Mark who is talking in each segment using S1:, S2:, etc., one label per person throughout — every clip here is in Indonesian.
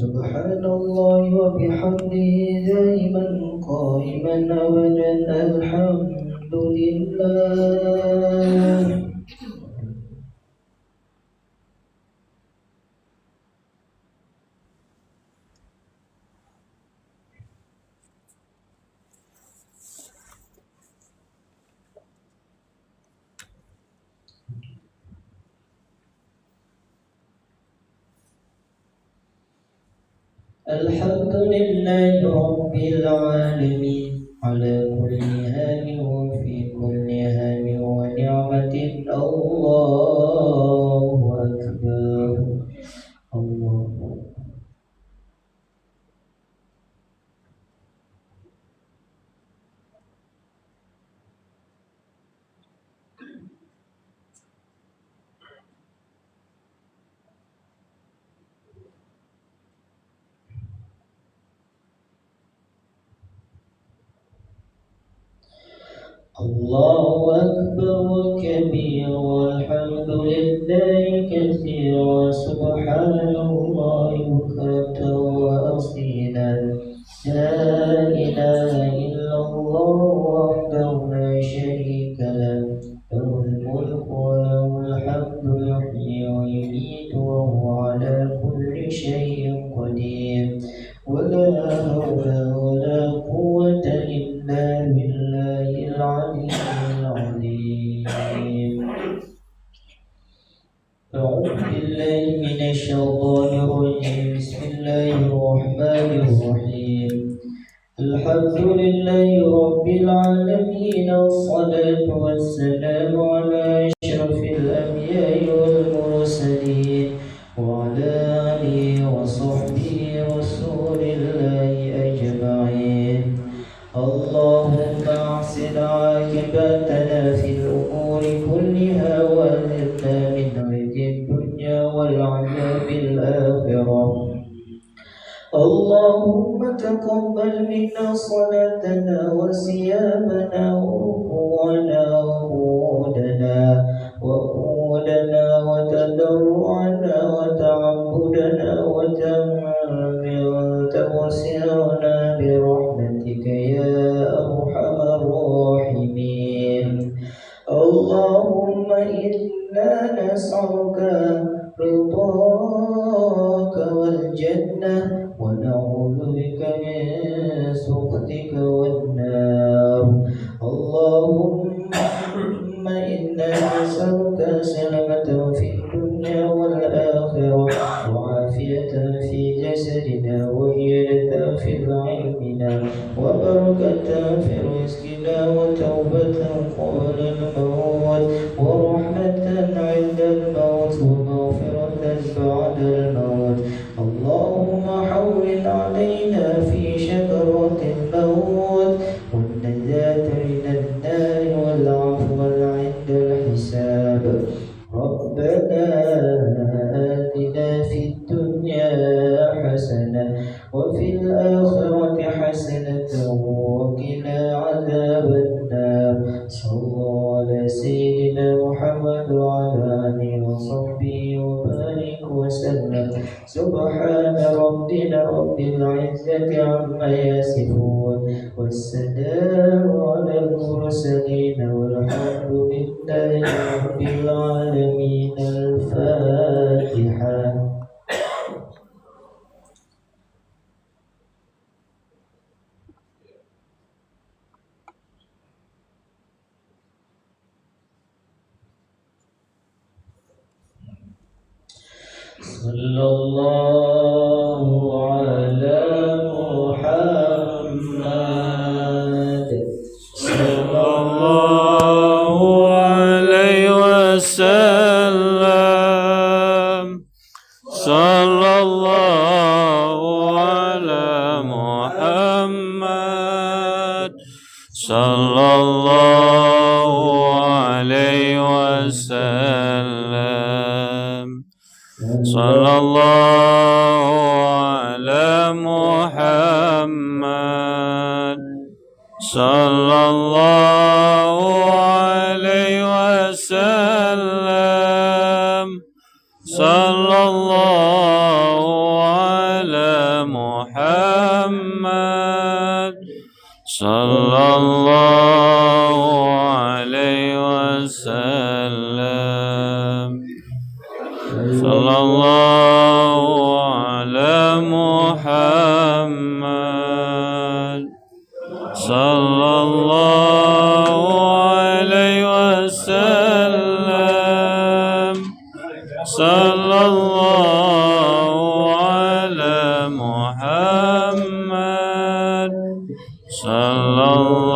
S1: سبحان الله وبحمده دائما قائما أبدا الحمد لله. الحمد لله رب العالمين على كل هام وفي كل هام ونعمة. الله أكبر. الله الله أكبر كبيرا والحمد لله كثيرا سبحان الله بكرة وأصيلا. لا إله إلا الله وحده لا شريك له له الملك وله الحمد يحيي ويميت وهو على كل شيء قدير. ولا حول ولا قوة إلا بالله العلي العظيم. أعوذ بالله من الشيطان الرجيم. بسم الله الرحمن الرحيم. الحمد لله رب العالمين والصلاة والسلام على أشرف الأنبياء والمرسلين وعلى آله وصحبه رسول الله أجمعين. اللهم أحسن عاقبتنا في الأمور كلها وأجرنا من خزي الدنيا والعذاب الآخرة. اللهم تقبل منا صلاتنا وصيامنا وركوعنا وقعودنا وتضرعنا وتعبدنا وتوسعنا برحمتك يا أرحم الراحمين. اللهم إنا نسألك رضاك والجنة ونعوذ بك من سخطك والنار. اللهم إنا نسألك سلامة في الدنيا والآخرة وعافية في جسدنا وزيادة في علمنا وبركة في رزقنا وتوبة قبل الموت ورحمة عند الموت ومغفرة بعد الموت. اللهم حول علينا في شكرة الموت والنجاة من النار والعفو عند الحساب. ربنا آتنا في الدنيا حسنة وفي الآخرة حسنة وقنا عذاب النار. صلى الله على سيدنا محمد وعلى آله وصحبه وبارك وسلم. سبحان ربنا رب العزة عما يصفون والسلام على المرسلين والحمد لله رب العالمين. الفاتحة. صلى الله على محمد صلى الله عليه وسلم. صلى الله على محمد صلى الله عليه وسلم. صلى الله على محمد صلى الله عليه وسلم. صلى الله على sallallahu alaihi wasallam. Sallallahu ala Muhammad. Sallallahu alaihi wasallam. Sallallahu ala Muhammad. Sallallahu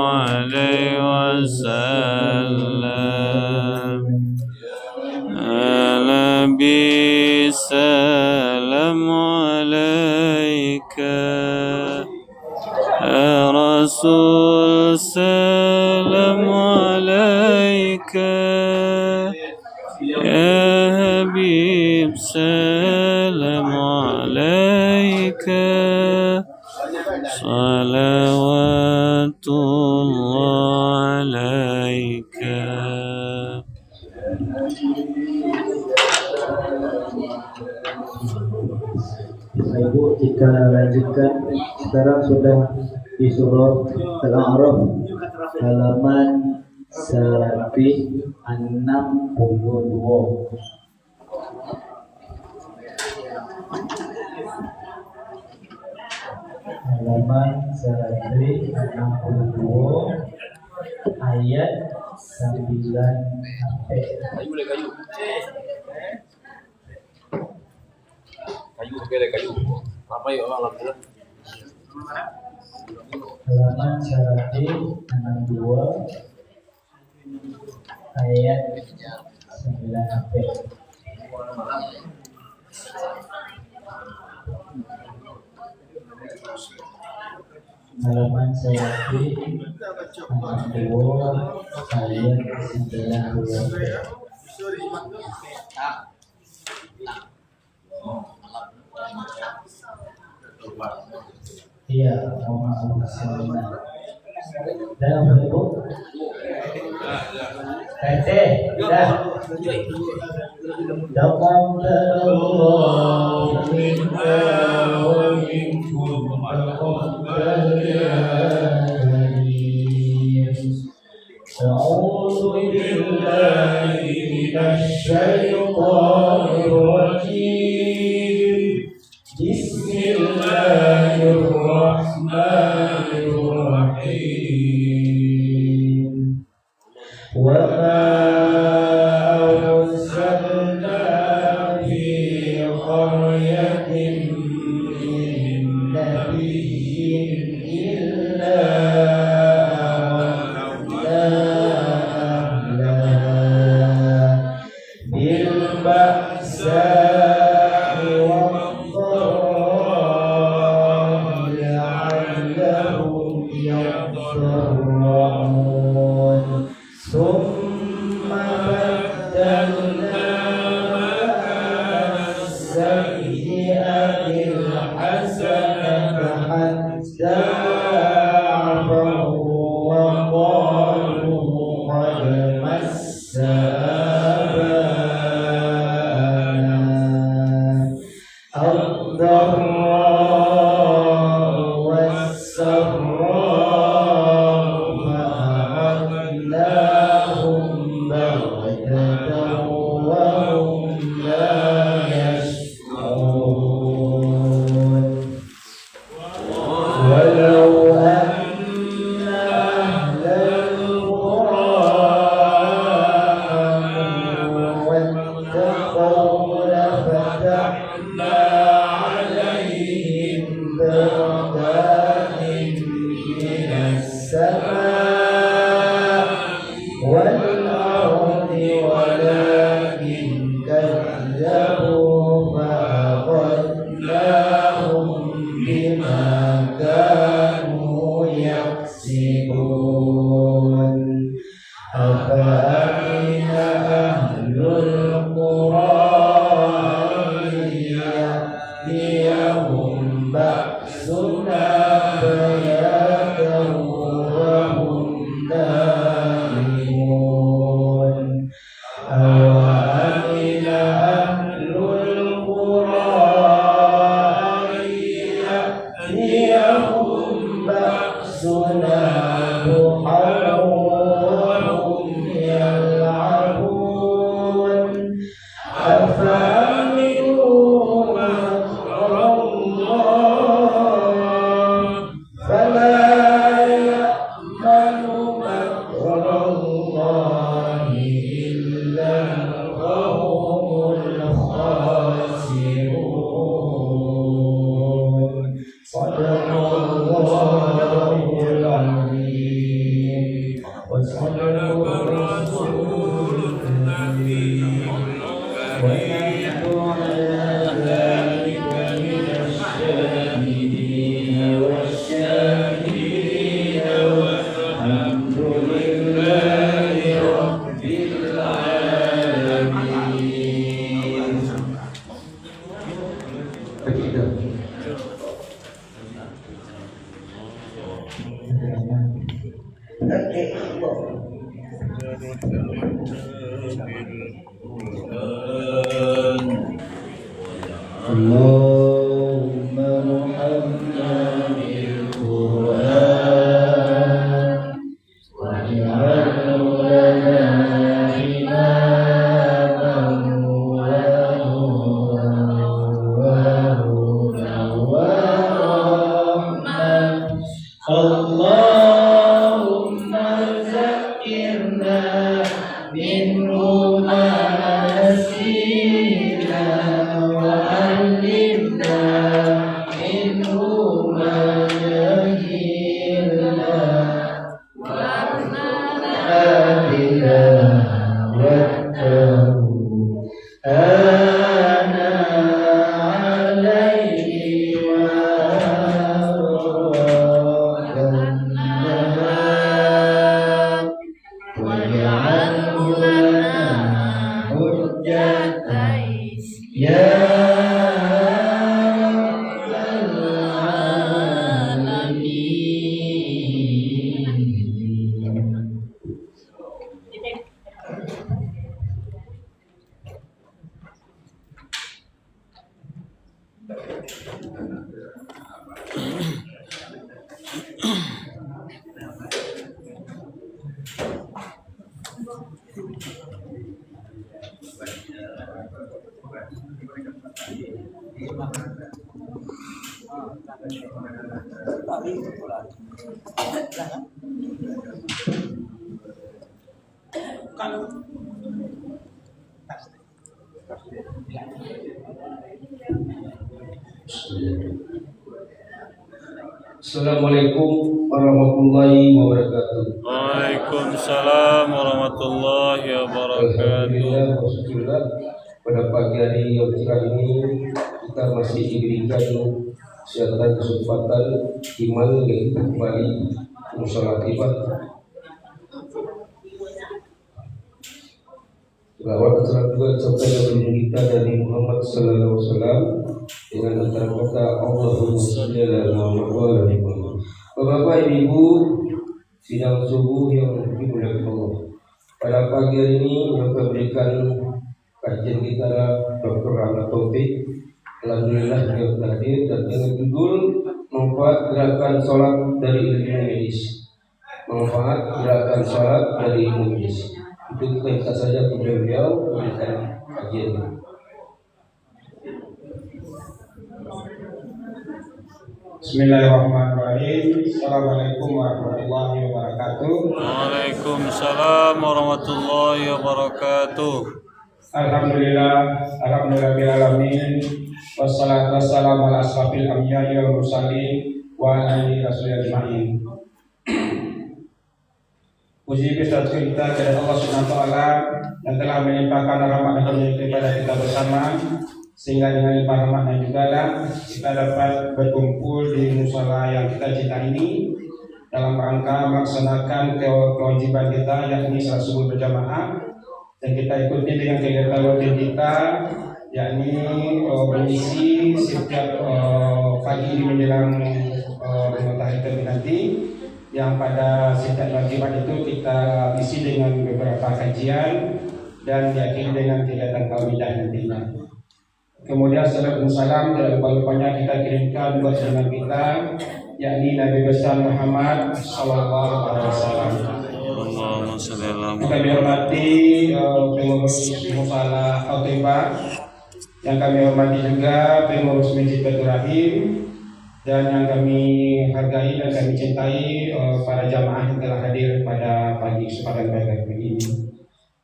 S1: alaihi wasallam. Nabi salam alaika, ya Rasul salam alaika, ya Habib salam alaika, salawatullah alaika.
S2: Ibu, kita lanjutkan. Sekarang sudah di surah Al-A'raf halaman 162. Halaman 162 ayat 9
S3: kayu. Apa ya Allah?
S2: halaman 162 ayat 9b. Halaman 162 ayat 9b. Iya, mohon maaf. Dan Ibu, dah. Taqabbalallahu minna wa minkum taqabbal ya karim. A'udzu billahi minasy syaithanir rajim. Bismillahirrahmanirrahim. Wa ma arsalna fi qaryatin min nabiyyin illa ahlaha bil ba'sa Sadaqallahul azim. Wa sadaqar rasulul karim. Wa nahnu ala dzalika minasy syahidin wasyakirin walhamdulillahi rabbil alamin. Allahumma Muhammad al-Quran waj'alhu lana imaman wa nuran wa rahmah. Allahumma zakkirna minhu ma nasina wa allimna minhu ma jahilna warzuqna tilawatahu ana alayhi wa waj'alhu lana hujjatan ya rabbal alamin.
S4: Assalamualaikum warahmatullahi wabarakatuh.
S1: Waalaikumsalam warahmatullahi wabarakatuh.
S4: Alhamdulillah, Rasulullah. Pada pagi hari yang cerah ini kita masih diberikan kesehatan, kesempatan, iman yang kita kembali musyawarah ibadah. Selawat teraturan serta yang kita dari Muhammad Sallallahu Alaihi Wasallam dengan antara kata Allahumma shalli ala Muhammad wa ala Muhammad. Bapak Ibu sidang subuh yang dimuliakan Allah. Pada pagi hari ini yang berikan kajian kita Dr. Rahmat Taufik. Alhamdulillah beliau hadir dan dengan judul manfaat gerakan sholat dari ilmu medis. Manfaat gerakan sholat dari ilmu medis. Itu kita minta saja kepada beliau memberikan kajian.
S5: Bismillahirrahmanirrahim. Assalamualaikum warahmatullahi wabarakatuh.
S1: Waalaikumsalam warahmatullahi wabarakatuh.
S5: Alhamdulillahirabbil alamin. Wassalatu wassalamu ala asrofil anbiya'i wal mursalin wa ala alihi rasulil ajmain. Puji kita kepada Allah Subhanahu wa taala yang telah melimpahkan rahmat dan karunia kepada kita bersama, sehingga dengan limpah rahmatnya juga kita dapat berkumpul di musala yang kita cinta ini dalam rangka melaksanakan kewajiban kita, yakni salat subuh berjamaah, dan kita ikuti dengan kegiatan rutin kita, yakni mengisi setiap pagi menjelang matahari terbit nanti, yang pada setiap kewajiban itu kita isi dengan beberapa kajian dan diakhiri dengan kegiatan kaulidah nantinya. Kemudian salawat dan salam dan lupa-lupanya kita kirimkan buat junjungan kita, yakni Nabi besar Muhammad Sallallahu Alaihi Wasallam.
S1: Allahumma shalli ala
S5: Kami
S1: Muhammad.
S5: hormati pengurus musala Al-Tibah, yang kami hormati juga pengurus Masjid Baitur Rahim, dan yang kami hargai dan kami cintai para jamaah yang telah hadir pada pagi kesempatan baik ini.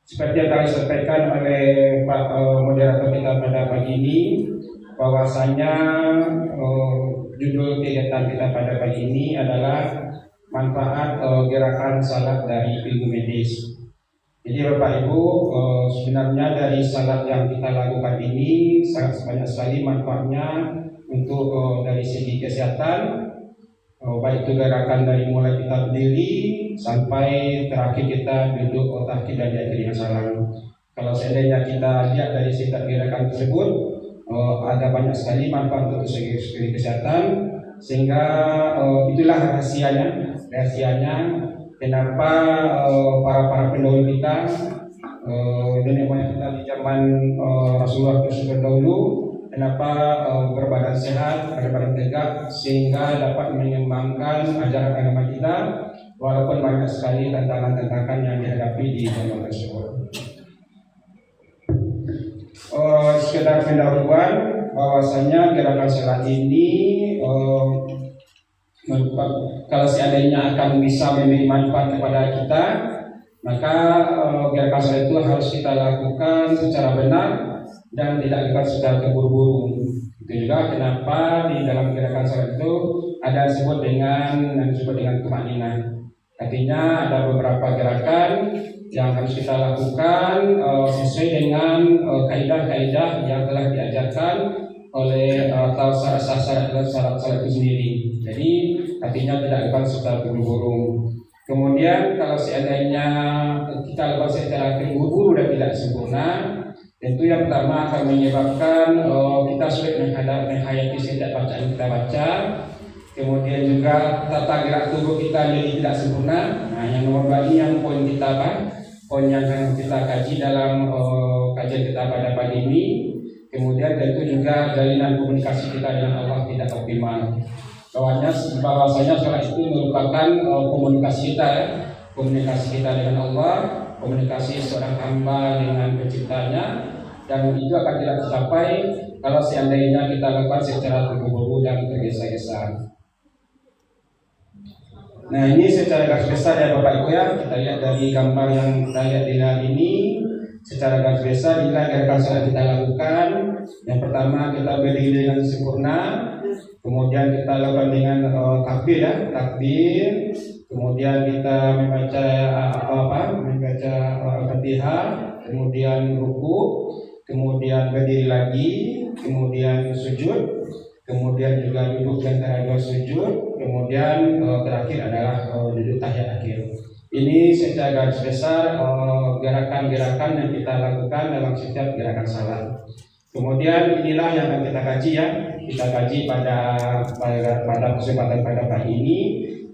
S5: Seperti yang telah disampaikan oleh Pak Moderator kita pada pagi ini, bahwasanya judul kegiatan kita pada pagi ini adalah manfaat gerakan salat dari ilmu medis. Jadi Bapak Ibu, sebenarnya dari salat yang kita lakukan ini sangat banyak sekali manfaatnya untuk dari segi kesehatan, baik itu gerakan dari mulai kita berdiri sampai terakhir kita duduk otak dan diakhiri dengan salam. Kalau seandainya kita lihat dari setiap gerakan tersebut, ada banyak sekali manfaat untuk segi kesehatan, sehingga itulah rahasianya kenapa para pendahulu kita nenek moyang kita di zaman Rasulullah terdahulu, kenapa berbadan sehat, berbadan tegak, sehingga dapat mengembangkan ajaran agama kita walaupun banyak sekali tantangan-tantangan yang dihadapi di zaman tersebut. Sekedar pendahuluan bahwasanya gerakan salat ini kalau seandainya akan bisa memberi manfaat kepada kita, maka gerakan salat itu harus kita lakukan secara benar dan tidak dilakukan secara terburu-buru. Itu juga kenapa di dalam gerakan salat itu ada disebut dengan tumanina. Artinya ada beberapa gerakan yang harus kita lakukan sesuai dengan kaidah-kaidah yang telah diajarkan oleh atau syarat-syarat salat itu sendiri. Jadi artinya tidak akan secara terburu-buru. Kemudian kalau seandainya kita lakukan secara terburu-buru dan tidak sempurna, tentu yang pertama akan menyebabkan kita sulit menghayati setiap bacaan yang kita baca. Kemudian juga tata gerak tubuh kita jadi tidak sempurna. Nah, yang nomor 2 ini yang poin kita poin yang akan kita kaji dalam kajian kita pada pagi ini. Kemudian tentu juga jalinan komunikasi kita dengan Allah tidak optimal. Bahwasanya salat itu merupakan komunikasi kita, komunikasi kita dengan Allah, komunikasi seorang hamba dengan penciptanya, dan itu akan tidak tercapai kalau seandainya kita lakukan secara terburu-buru dan tergesa-gesa. Nah, ini secara garis besar ya Bapak Ibu ya, kita lihat dari gambar yang kita lihat di hari ini. Secara garis besar inilah gerakan salat kita lakukan. Yang pertama kita berdiri dengan sempurna, kemudian kita lakukan dengan takbir ya, takbir. Kemudian kita membaca Al-Fatihah, kemudian ruku, kemudian berdiri lagi, kemudian sujud, kemudian juga duduk antara dua sujud, kemudian terakhir adalah duduk tahiyat akhir. Ini secara garis besar gerakan-gerakan yang kita lakukan dalam setiap gerakan salat. Kemudian inilah yang akan kita kaji ya. Kita kaji pada kesempatan pada pagi ini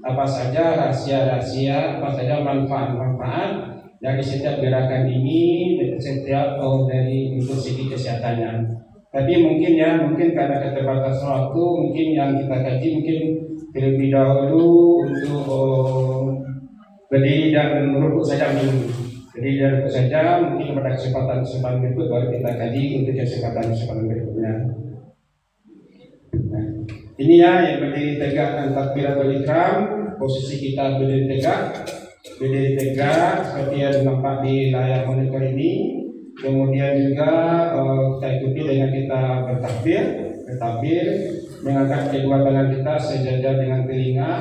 S5: apa saja rahasia-rahasia, apa saja manfaat-manfaat dari setiap gerakan ini, setiap dari untuk segi kesehatannya. Tapi mungkin karena keterbatasan waktu, mungkin yang kita kaji mungkin terlebih dahulu untuk berdiri dan merukuk saja dulu. Berdiri dan merukuk saja, mungkin pada kesempatan berikut baru kita kaji untuk kesempatan berikutnya. Nah, ini ya yang berdiri tegak dan takbiratul ihram, posisi kita berdiri tegak seperti yang nampak di layar monitor ini. Kemudian juga kita ikuti dengan kita bertakbir, mengangkat kedua tangan kita sejajar dengan telinga,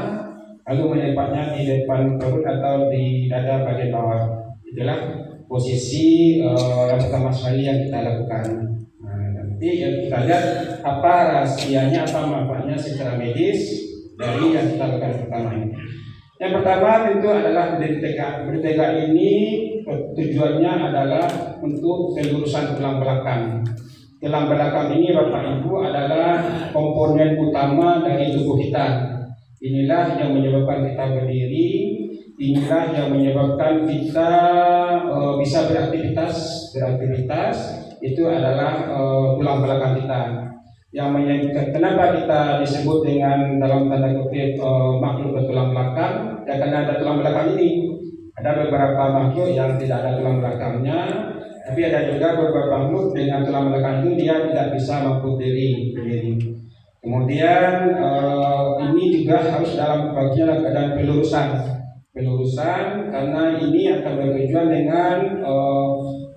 S5: lalu menempatnya di depan perut atau di dada bagian bawah. Itulah posisi yang pertama sekali yang kita lakukan. Nah, nanti kita lihat apa rahasianya, apa manfaatnya secara medis dari yang kita lakukan pertama ini. Yang pertama tentu adalah berdiri tegak. Berdiri tegak ini tujuannya adalah untuk pelurusan tulang belakang. Tulang belakang ini Bapak Ibu adalah komponen utama dari tubuh kita. Inilah yang menyebabkan kita berdiri, inilah yang menyebabkan kita bisa beraktivitas. Itu adalah tulang belakang kita. Kenapa kita disebut dengan dalam tanda kutip makhluk bertulang belakang? Ya karena ada tulang belakang ini. Ada beberapa makhluk yang tidak ada tulang belakangnya, tapi ada juga beberapa makhluk dengan tulang belakang itu dia tidak bisa mampu berdiri. Kemudian ini juga harus dalam bagian keadaan pelurusan karena ini akan bertujuan dengan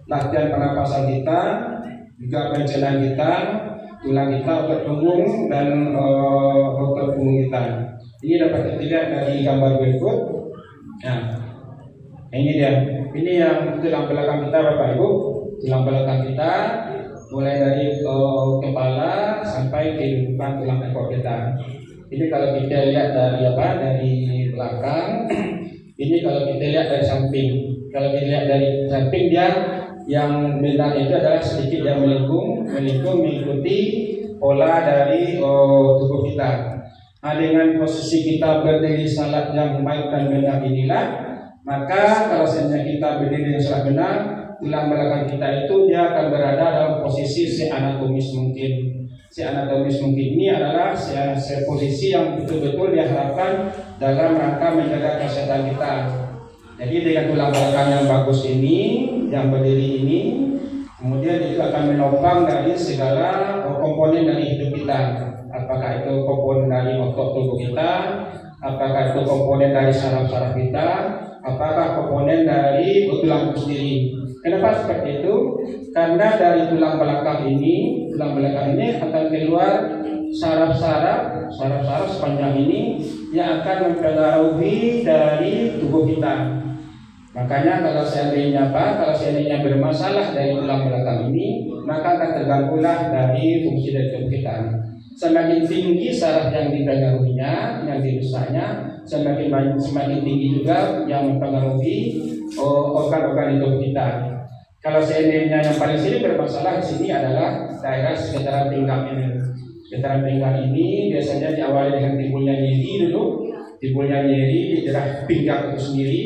S5: latihan pernapasan kita, juga pencernaan kita, tulang kita, otot punggung dan otot punggung kita. Ini dapat dilihat dari gambar berikut. Nah, ini dia. Ini yang tulang belakang kita, Bapak Ibu. Tulang belakang kita mulai dari kepala sampai ke depan tulang ekor kita. Ini kalau kita lihat dari dari belakang. Ini kalau kita lihat dari samping. Kalau kita lihat dari samping, dia yang benar itu adalah sedikit yang melengkung mengikuti pola dari tubuh kita. Nah, dengan posisi kita berdiri salat yang baik dan benar inilah, maka kalau seandainya kita berdiri dengan salat benar, tulang belakang kita itu dia akan berada dalam posisi seanatomis mungkin. Seanatomis mungkin ini adalah posisi yang betul-betul diharapkan dalam rangka menjaga kesehatan kita. Jadi dengan tulang belakang yang bagus ini, yang berdiri ini, kemudian itu akan menopang dari segala komponen dari hidup kita. Apakah itu komponen dari otot tubuh kita, apakah itu komponen dari saraf-saraf kita, apakah komponen dari tulang itu sendiri. Kenapa seperti itu? Karena dari tulang belakang ini akan keluar saraf-saraf sepanjang ini yang akan mempengaruhi dari tubuh kita. Makanya kalau seandainya bermasalah dari tulang belakang ini, maka akan terganggulah dari fungsi dari tubuh kita. Semakin tinggi saraf yang dipengaruhinya, yang dirusaknya, semakin tinggi juga yang mempengaruhi organ-organ di tubuh kita. Kalau seandainya yang paling sering bermasalah di sini adalah daerah sekitaran pinggang ini. Sekitaran pinggang ini biasanya diawali dengan timbulnya nyeri dulu, timbulnya nyeri di daerah pinggang itu sendiri,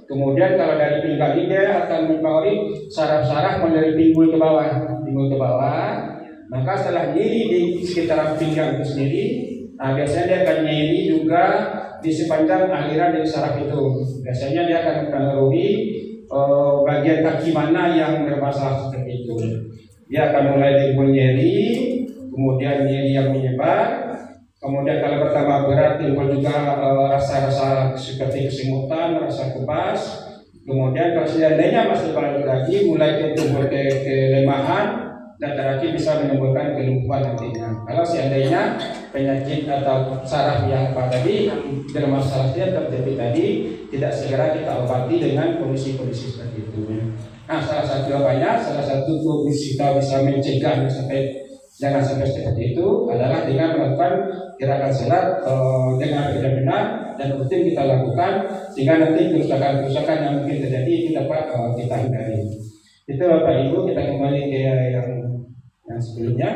S5: Kemudian kalau dari pinggang ini dia akan mempengaruhi saraf-saraf dari timbul ke bawah. Maka setelah nyeri di sekitaran pinggang itu sendiri, biasanya dia akan nyeri juga di sepanjang aliran dari saraf itu. Biasanya dia akan mempengaruhi bagian kaki mana yang bermasalah seperti itu. Dia akan mulai timbul nyeri, kemudian nyeri yang menyebar. Kemudian kalau pertama berat timbul juga rasa-rasa seperti kesemutan, rasa kebas. Kemudian kalau seandainya masih berlanjut lagi, mulai timbul kelemahan dan terakhir bisa menimbulkan kelumpuhan nantinya. Kalau seandainya penyakit atau saraf yang tadi bermasalahnya terjadi tadi tidak segera kita obati dengan kondisi-kondisi seperti itu. Nah, salah satu kita bisa mencegah jangan sampai seperti itu adalah dengan melakukan gerakan salat dengan benar-benar dan rutin kita lakukan sehingga nanti kerusakan-kerusakan yang mungkin terjadi itu dapat kita hindari. Itu Bapak Ibu, kita kembali ke yang sebelumnya.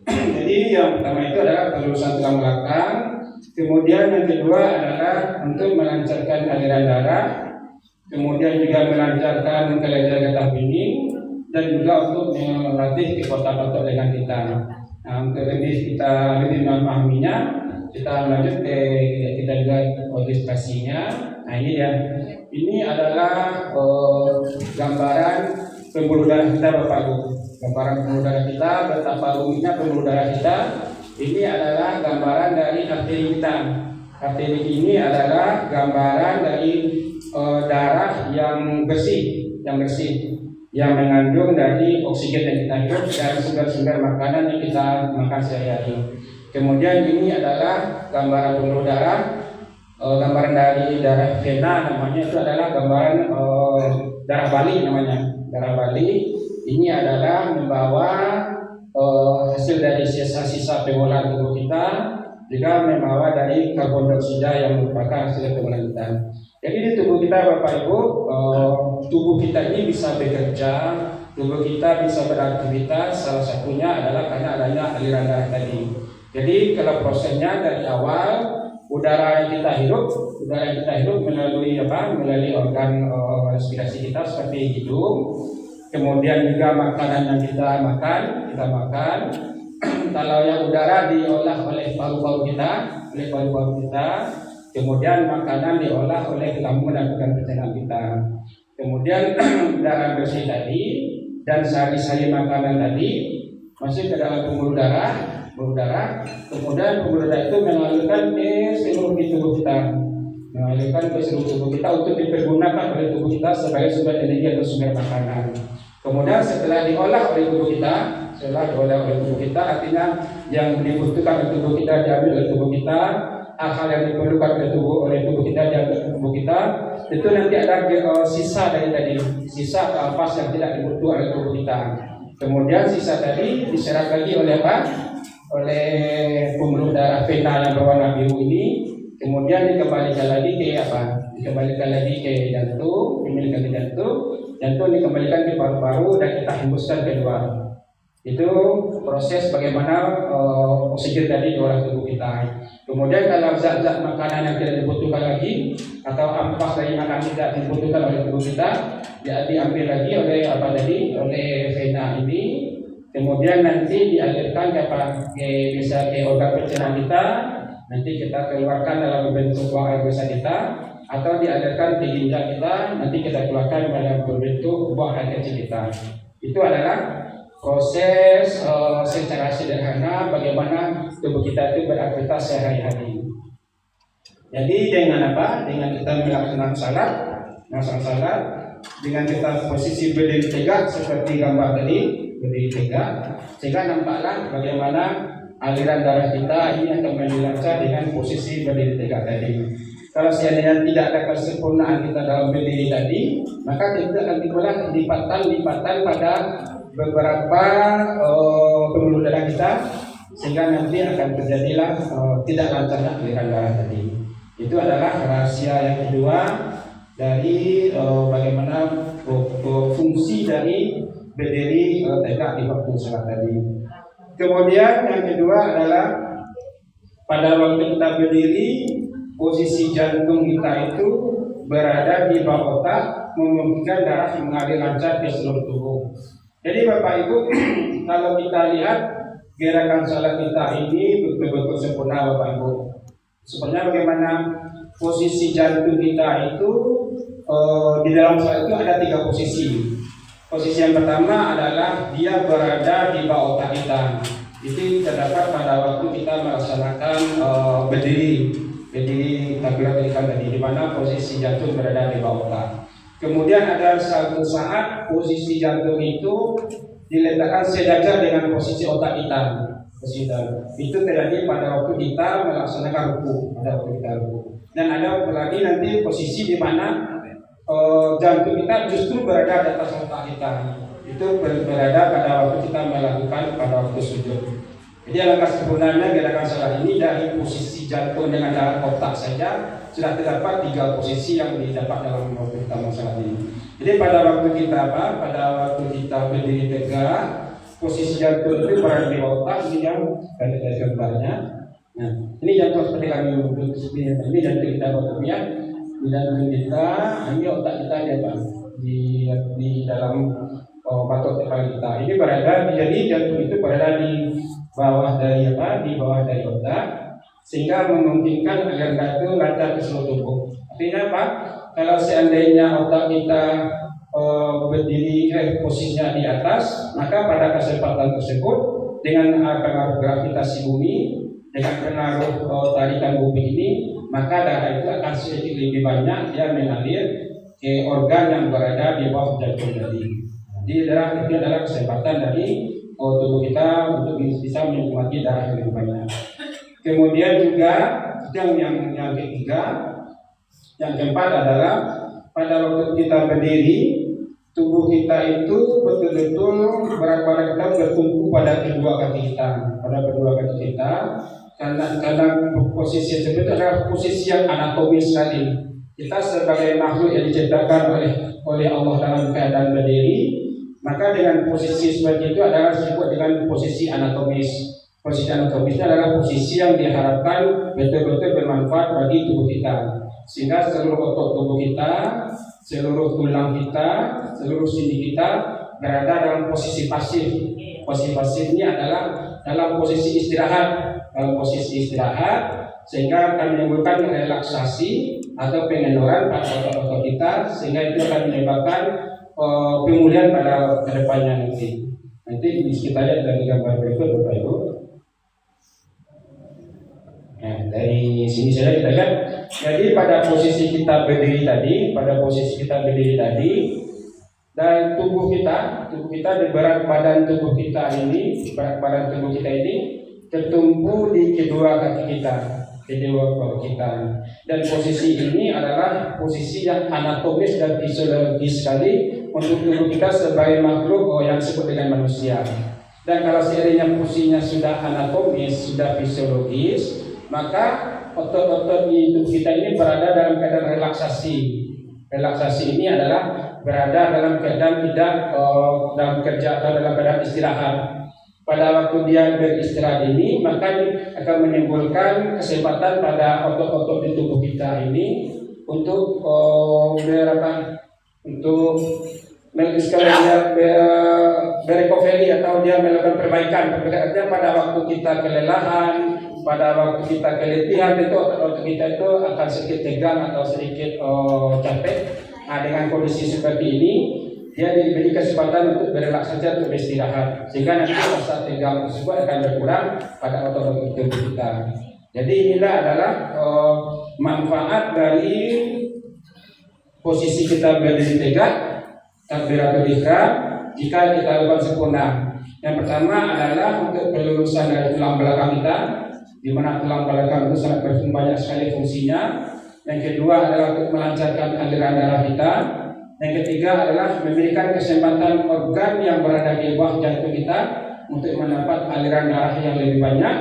S5: Jadi yang pertama itu adalah pelurusan tulang belakang. Kemudian yang kedua adalah untuk melancarkan aliran darah. Kemudian juga melancarkan kelenjar getah bening dan juga untuk melatih kekuatan otot dengan kita. Nah, untuk kita lebih memahaminya, kita lanjut ke kita juga ilustrasinya. Nah ini dia. Ini adalah gambaran pembuluh darah kita, Bapak Ibu. Gambaran pembuluh darah kita, betapa rumitnya pembuluh darah kita. Ini adalah gambaran dari arteri kita. Arteri ini adalah gambaran dari darah yang bersih, yang mengandung dari oksigen yang kita hirup dan sumber-sumber makanan yang kita makan sehari-hari. Kemudian ini adalah gambaran pembuluh darah. Gambaran dari darah vena namanya itu adalah gambaran darah bali namanya. Darah bali ini adalah membawa hasil dari sisa-sisa pengolahan tubuh kita, juga membawa dari karbon dioksida yang merupakan hasil pengolahan kita. Jadi di tubuh kita Bapak Ibu, tubuh kita ini bisa bekerja, tubuh kita bisa beraktivitas, salah satunya adalah karena adanya aliran darah tadi. Jadi kalau prosesnya dari awal udara yang kita hirup melalui organ respirasi kita seperti hidung, kemudian juga makanan yang kita makan. Kalau yang udara diolah oleh paru-paru kita, kemudian makanan diolah oleh lambung dan organ pencernaan kita. Kemudian udara bersih tadi dan sari-sari makanan tadi masuk ke dalam pembuluh darah. Kemudian pembuluh darah itu mengalirkan ke seluruh tubuh kita, untuk dipergunakan oleh tubuh kita sebagai sumber energi atau sumber makanan. Kemudian setelah diolah oleh tubuh kita, artinya yang dibutuhkan oleh tubuh kita diambil oleh tubuh kita, hal-hal yang diperlukan oleh tubuh kita diambil oleh tubuh kita, itu nanti ada sisa dari tadi, sisa ampas yang tidak dibutuhkan oleh tubuh kita. Kemudian sisa tadi diserap lagi oleh apa? Oleh pembuluh darah vena yang berwarna biru ini. Kemudian dikembalikan lagi ke apa? Dikembalikan lagi ke jantung, jantung dikembalikan ke paru-paru dan kita hembuskan keluar. Itu proses bagaimana oksigen tadi diolah tubuh kita. Kemudian kalau zat-zat makanan yang tidak dibutuhkan lagi atau ampas dari makanan tidak dibutuhkan oleh tubuh kita, diambil lagi oleh oleh vena ini. Kemudian nanti dialirkan bisa ke organ pencernaan kita. Nanti kita keluarkan dalam bentuk buang air besar kita, atau dialirkan ke ginjal kita, nanti kita keluarkan dalam bentuk buang air kecil kita. Itu adalah proses secara sederhana bagaimana tubuh kita itu beraktivitas sehari-hari. Jadi dengan apa? Dengan kita melaksanakan salat, dengan kita posisi berdiri tegak seperti gambar tadi, berdiri tegak, sehingga nampaklah bagaimana aliran darah kita ini akan lancar dengan posisi berdiri tegak tadi. Kalau seandainya tidak ada kesempurnaan kita dalam berdiri tadi, maka kita akan timbullah lipatan pada beberapa pembuluh darah kita, sehingga nanti akan terjadilah tidak lancarnya aliran darah tadi. Itu adalah rahasia yang kedua dari bagaimana fungsi dari berdiri tegak di waktu salat tadi. Kemudian yang kedua adalah pada waktu kita berdiri, posisi jantung kita itu berada di bawah otak, memungkinkan darah mengalir lancar ke seluruh tubuh. Jadi Bapak Ibu, kalau kita lihat gerakan salat kita ini betul-betul sempurna Bapak Ibu. Sebenarnya bagaimana posisi jantung kita itu di dalam salat itu ada 3 posisi. Posisi yang pertama adalah dia berada di bawah otak kita. Itu terdapat pada waktu kita melaksanakan berdiri takbiratul ihram tadi, di mana posisi jantung berada di bawah otak. Kemudian ada satu saat posisi jantung itu diletakkan sejajar dengan posisi otak kita. Itu terjadi pada waktu kita melaksanakan ruku, Dan ada lagi nanti posisi di mana jantung kita justru berada di atas otak kita. Itu berada pada waktu kita melakukan pada waktu sujud. Jadi alangkah sempurnanya gerakan salat ini dari posisi jantung dengan dalam otak saja sudah terdapat 3 posisi yang didapat dalam waktu kita salat ini. Jadi pada waktu kita berdiri tegak, posisi jantung itu berada di otak. Ini yang dari gambarnya. Nah, ini jantung seperti kami duduk seperti ini, jantung kita berkuliah. Di dalam kita, ini otak kita di dalam batok kepala kita. Ini berada, jadi jantung itu berada di bawah dari otak, sehingga memungkinkan aliran darah itu lancar ke seluruh tubuh. Artinya apa? Kalau seandainya otak kita berdiri posisinya di atas, maka pada kesempatan tersebut dengan pengaruh gravitasi bumi, dengan pengaruh tarikan bumi ini, maka darah itu akan sedikit lebih banyak dia mengalir ke organ yang berada di bawah jantung tadi. Jadi darah itu adalah kesempatan dari tubuh kita untuk bisa menikmati darah yang lebih banyak. Kemudian juga yang ketiga, yang keempat adalah pada waktu kita berdiri, tubuh kita itu betul-betul berat badan kita bertumpu pada kedua kaki kita, karena posisi tersebut adalah posisi yang anatomis sekali. Kita sebagai makhluk yang diciptakan oleh Allah dalam keadaan berdiri, maka dengan posisi seperti itu adalah disebut dengan posisi anatomis. Posisi anatomis adalah posisi yang diharapkan betul-betul bermanfaat bagi tubuh kita, sehingga seluruh otot tubuh kita, seluruh tulang kita, seluruh sendi kita berada dalam posisi pasif. Posisi pasif ini adalah dalam posisi istirahat, sehingga akan menimbulkan relaksasi atau pengendoran pada otot-otot kita, sehingga itu akan menyebabkan pemulihan pada kedepannya nanti. Nanti kita lihat dari gambar berikut Bapak Ibu. Nah, dari sini saja kita lihat. Jadi pada posisi kita berdiri tadi, Dan tubuh kita di berat badan tubuh kita ini tertumpu di kedua kaki kita, kedua kaki kita. Dan posisi ini adalah posisi yang anatomis dan fisiologis sekali untuk tubuh kita sebagai makhluk yang disebut dengan manusia. Dan kalau seandainya posisinya sudah anatomis, sudah fisiologis, maka otot-otot di tubuh kita ini berada dalam keadaan relaksasi. Relaksasi ini adalah berada dalam keadaan tidak dalam kerja atau dalam keadaan istirahat. Pada waktu dia beristirahat ini, maka akan menimbulkan kesempatan pada otot-otot di tubuh kita ini untuk berecovery atau dia melakukan perbaikan. Artinya pada waktu kita kelelahan, pada waktu kita keletihan, itu otot-otot kita itu akan sedikit tegang atau sedikit capek. Nah, dengan kondisi seperti ini, dia diberi kesempatan untuk berelaksasi atau beristirahat, sehingga nanti rasa tegang tersebut akan berkurang pada otot-otot tubuh kita. Jadi inilah adalah manfaat dari posisi kita berdiri tegak, takbiratul ihram, jika kita lakukan sempurna. Yang pertama adalah untuk pelurusan dari tulang belakang kita, di mana tulang belakang itu sangat banyak sekali fungsinya. Yang kedua adalah untuk melancarkan aliran darah kita. Yang ketiga adalah memberikan kesempatan organ yang berada di bawah jantung kita untuk mendapat aliran darah yang lebih banyak.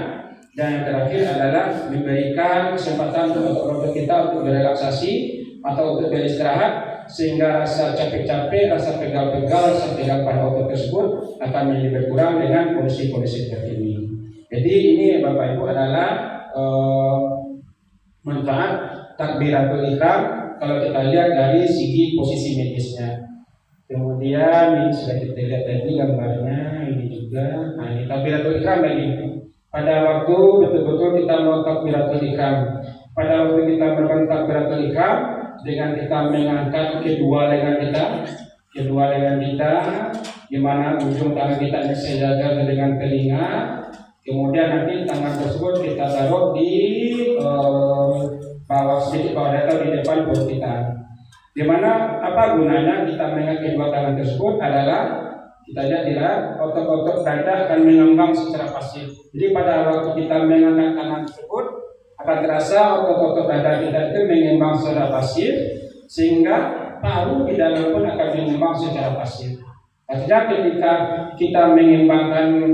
S5: Dan yang terakhir adalah memberikan kesempatan untuk otot kita untuk berelaksasi atau untuk beristirahat, sehingga rasa capek-capek, rasa pegal-pegal, rasa tegang pada otot tersebut akan menjadi berkurang dengan kondisi-kondisi seperti ini. Jadi ini Bapak Ibu adalah manfaat takbiratul ihram kalau kita lihat dari segi posisi medisnya. Kemudian ini sudah kita lihat tadi gambarnya, ini juga. Nah, ini takbiratul ihram lagi. Pada waktu betul-betul kita melakukan takbiratul ihram, pada waktu kita melakukan takbiratul ihram dengan kita mengangkat kedua lengan kita, di mana ujung tangan kita sejajar dengan telinga. Kemudian nanti tangan tersebut kita taruh di bawah sedikit bawah atau di depan perut kita. Di mana apa gunanya kita mengangkat kedua tangan tersebut adalah kita lihat otot-otot dada akan mengembang secara pasif. Jadi pada waktu kita mengangkat tangan tersebut akan terasa otot-otot dada kita itu mengembang secara pasif, sehingga paru di dalam pun akan mengembang secara pasif. Artinya ketika kita mengembangkan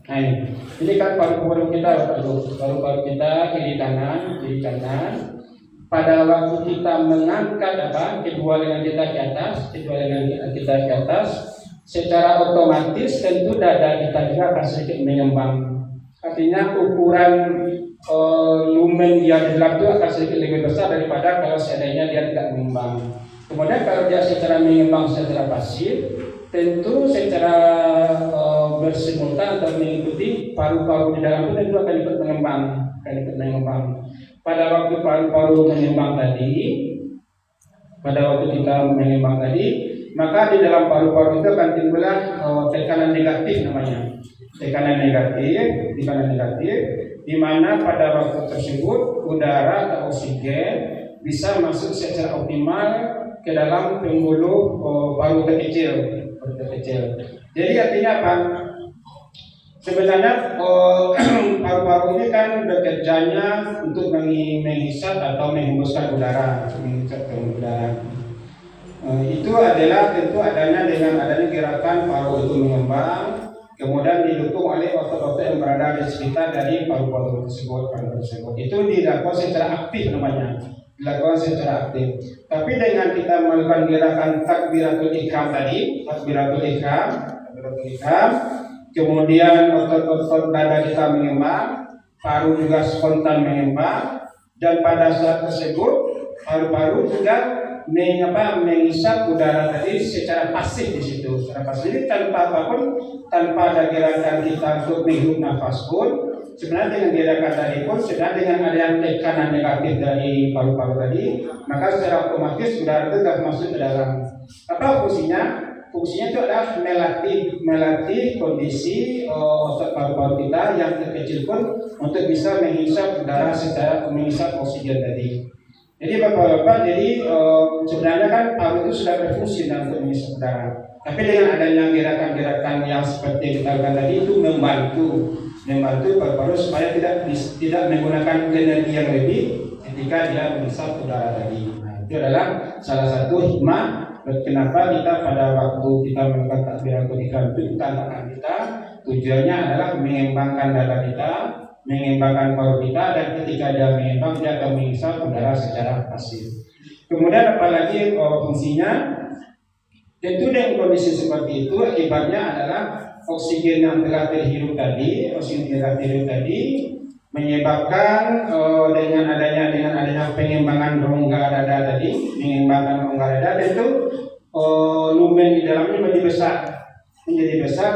S5: nah ini kan paru-paru kita, paru-paru kita kiri kanan. Pada waktu kita mengangkat kedua lengan kita ke atas, secara otomatis tentu dada kita juga akan sedikit mengembang. Artinya ukuran lumen yang di dalam itu akan sedikit lebih besar daripada kalau seandainya dia tidak mengembang. Kemudian kalau dia secara mengembang secara pasif, tentu secara bersimultan atau mengikuti paru-paru di dalam itu tentu akan ikut mengembang. Pada waktu paru-paru mengembang tadi, maka di dalam paru-paru itu akan timbullah tekanan negatif namanya. Tekanan negatif, di mana pada waktu tersebut udara atau oksigen bisa masuk secara optimal ke dalam pembuluh paru terkecil. Jadi artinya apa? Sebenarnya paru-paru ini kan bekerjanya untuk menghisap atau menghembuskan udara, itu adalah tentu adanya dengan adanya gerakan paru itu mengembang, kemudian didukung oleh otot-otot yang berada di sekitar dari paru-paru tersebut. Itu dilakukan secara aktif namanya. Tapi dengan kita melakukan gerakan takbiratul ihram tadi, kemudian otot-otot dada kita mengembang, paru juga spontan mengembang, dan pada saat tersebut paru-paru juga mengisap udara tadi secara pasif di situ. Jadi tanpa apapun, tanpa ada gerakan kita untuk menghirup nafas pun, sebenarnya dengan gerakan tadi pun, sebenarnya dengan adanya tekanan negatif dari paru-paru tadi, maka secara otomatis udara itu sudah masuk ke dalam. Apa fungsinya? Fungsinya itu adalah melatih kondisi otot paru-paru kita yang terkecil pun untuk bisa menghisap udara secara menghisap oksigen tadi. Jadi Bapak-Bapak, sebenarnya kan paru itu sudah berfungsi untuk mengisi udara. Tapi dengan adanya gerakan-gerakan yang seperti kita lakukan tadi itu membantu paru-paru supaya tidak menggunakan energi yang lebih ketika dia menghisap udara tadi. Nah, itu adalah salah satu hikmah kenapa kita pada waktu kita melakukan takbiratul ihram itu kita angkatkan kita, tujuannya adalah mengembangkan dada kita, mengembangkan paru kita, dan ketika dia mengembang dia akan menghisap udara secara pasif. Kemudian apalagi fungsinya? Tentu dengan kondisi seperti itu akibatnya adalah oksigen yang telah terhirup tadi, menyebabkan dengan adanya pengembangan rongga dada tadi, tentu lumen di dalamnya menjadi besar,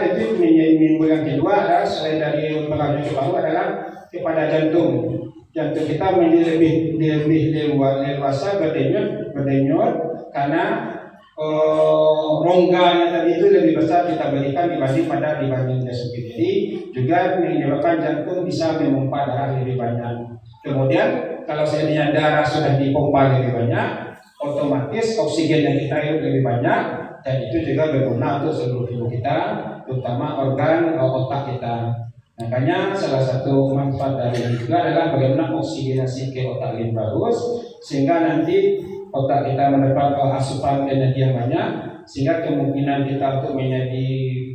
S5: tentu menimbulkan kedua adalah selain dari pengaruh ke paru adalah kepada jantung kita menjadi lebih leluasa berdenyut karena rongganya tadi itu lebih besar kita berikan dibanding desubit. Jadi juga menyebabkan jantung bisa memompa darah lebih banyak. Kemudian kalau seandainya darah sudah dipompa lebih banyak, otomatis oksigen yang kita hirup lebih banyak, dan itu juga berguna untuk seluruh tubuh kita, terutama organ otak kita. Makanya salah satu manfaat dari ini juga adalah bagaimana oksigenasi ke otak lebih bagus, sehingga nanti otak kita mendapat asupan energi yang banyak, sehingga kemungkinan kita untuk menjadi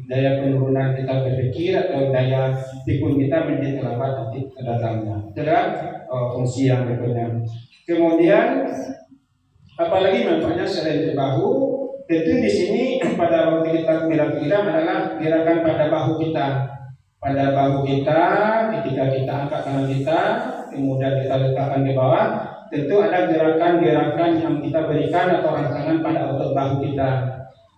S5: daya penurunan kita berpikir atau daya pikun kita menjadi terlambat nanti datangnya. Itu adalah fungsi yang berikutnya. Kemudian apalagi manfaatnya selain di bahu, tentu di sini pada waktu kita gerakan adalah gerakan pada bahu kita. Pada bahu kita ketika kita angkat tangan kita, kemudian kita letakkan di bawah. Tentu ada gerakan-gerakan yang kita berikan atau rangsangan pada otot bahu kita.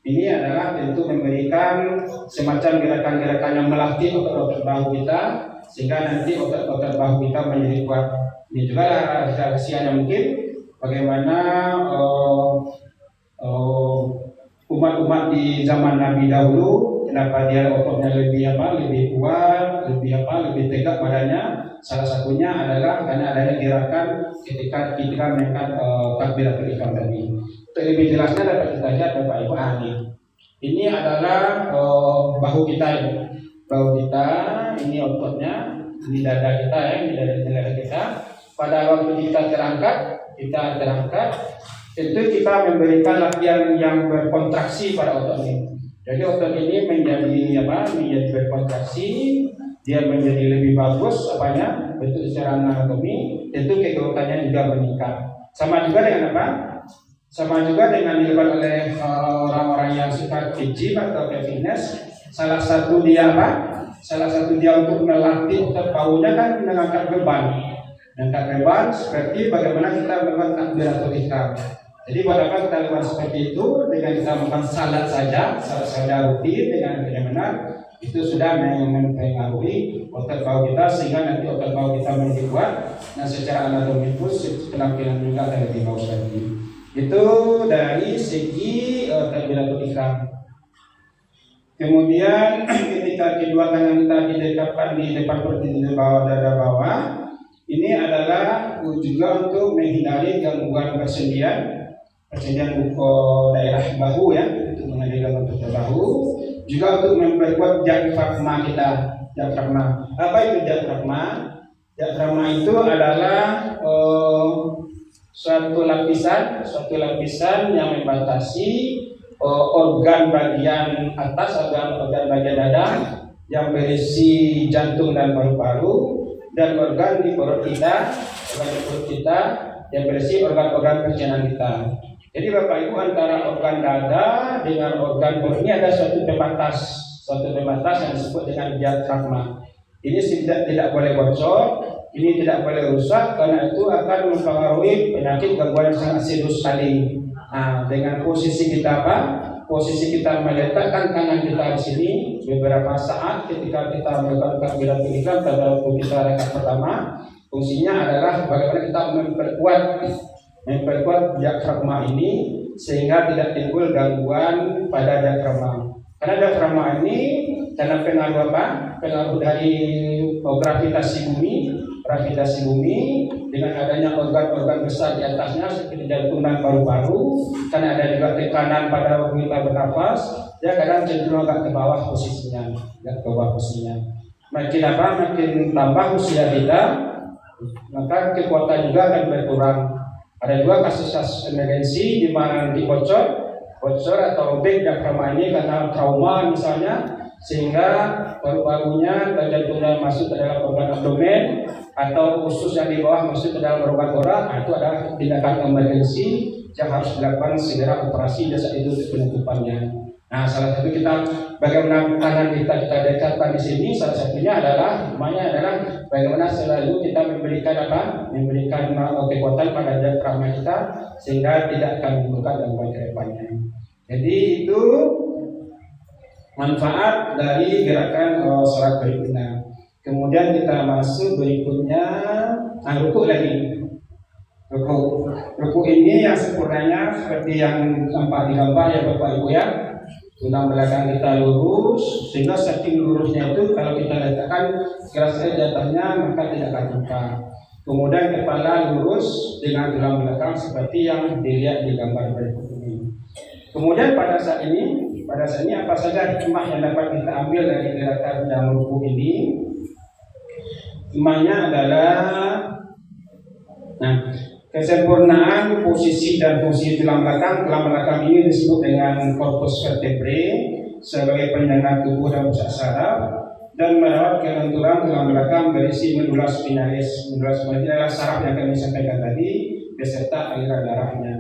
S5: Ini adalah tentu memberikan semacam gerakan-gerakan yang melatih otot-otot bahu kita, sehingga nanti otot-otot bahu kita menjadi kuat. Ini juga rahasianya mungkin bagaimana umat-umat di zaman Nabi dahulu, kenapa dia ototnya lebih kuat, lebih tegak badannya. Salah satunya adalah karena adanya gerakan ketika kita melakukan takbiratul ihram tadi. Untuk lebih jelasnya dapat kita lihat Bapak Ibu ini adalah bahu kita ini ototnya, ini dada kita ini dada kita. Pada waktu kita terangkat, tentu kita memberikan latihan yang berkontraksi pada otot ini. Jadi otot ini menjadi berkontraksi, dia menjadi lebih bagus bentuk secara anatomi, tentu kekuatannya juga meningkat. Sama juga dengan dilakukan oleh orang-orang yang suka gym atau fitness. Salah satu dia untuk melatih otot bahunya kan mengangkat beban seperti bagaimana kita melakukan takbiratul ihram. Jadi pada kita lakukan seperti itu dengan kita melakukan salat saja rutin dengan benar-benar, itu sudah mempengaruhi otot bahu kita sehingga nanti otot bahu kita menjadi kuat. Nah, secara anatomi pun penampilan juga akan lebih bagus lagi. Itu dari segi takbiratul ihram. Kemudian ketika kedua tangan kita didekapkan di depan perut di bawah dada bawah, ini adalah juga untuk menghindari gangguan persendian daerah bahu ya, untuk menghindari gangguan bahu. Juga untuk memperkuat diafragma kita. Apa itu diafragma? Diafragma itu adalah suatu lapisan yang membatasi organ bagian atas, organ bagian dada yang berisi jantung dan paru-paru, dan organ di perut kita yang berisi organ-organ pencernaan kita. Jadi Bapak Ibu, antara organ dada dengan organ perut ini ada suatu pembatas yang disebut dengan diafragma. Ini tidak boleh bocor, ini tidak boleh rusak, karena itu akan mempengaruhi penyakit gangguan yang sangat serius sekali. Nah, dengan posisi kita meletakkan tangan kita di sini beberapa saat ketika kita melakukan takbiratul ihram pada waktu kita rakaat pertama, fungsinya adalah bagaimana kita memperkuat diafragma ini sehingga tidak timbul gangguan pada diafragma. Karena diafragma ini karena pengaruh dari gravitasi bumi, dengan adanya organ-organ besar di atasnya seperti jantung dan paru-paru, karena ada juga tekanan pada waktu kita bernafas, dia kadang cenderung agak ke bawah posisinya, Makin tambah usia kita, maka kekuatan juga akan berkurang. Ada juga kasus-kasus emergensi di mana nanti bocor atau robek diafragma ini karena trauma misalnya, sehingga paru-parunya dan jantungnya masuk ke dalam organ abdomen atau usus yang di bawah masuk ke dalam organ oral. Itu adalah tindakan emergensi yang harus dilakukan segera operasi dan saat itu penutupannya. Nah, salah satu kita bagaimana tangan kita dekatkan di sini, salah satunya adalah bagaimana selalu kita memberikan kekuatan pada diafragma kita sehingga tidak akan menimbulkan gangguan ke depannya. Jadi itu manfaat dari gerakan sholat berikutnya. Kemudian kita masuk berikutnya, ruku lagi. Ruku ini yang sempurnanya seperti yang nampak di gambar ya Bapak Ibu ya. Tulang belakang kita lurus, sehingga saking lurusnya itu kalau kita letakkan keras di atasnya maka tidak akan tegak. Kemudian kepala lurus dengan tulang belakang seperti yang dilihat di gambar berikut ini. Kemudian pada saat ini apa saja hikmah yang dapat kita ambil dari gerakan yang ruku ini? Hikmahnya adalah kesempurnaan posisi dan fungsi tulang belakang. Tulang belakang ini disebut dengan corpus vertebrae sebagai penyangga tubuh dan pusat saraf, dan merawat kelenturan tulang belakang berisi medulla spinalis. Medulla spinalis adalah saraf yang kami sampaikan tadi beserta aliran darahnya.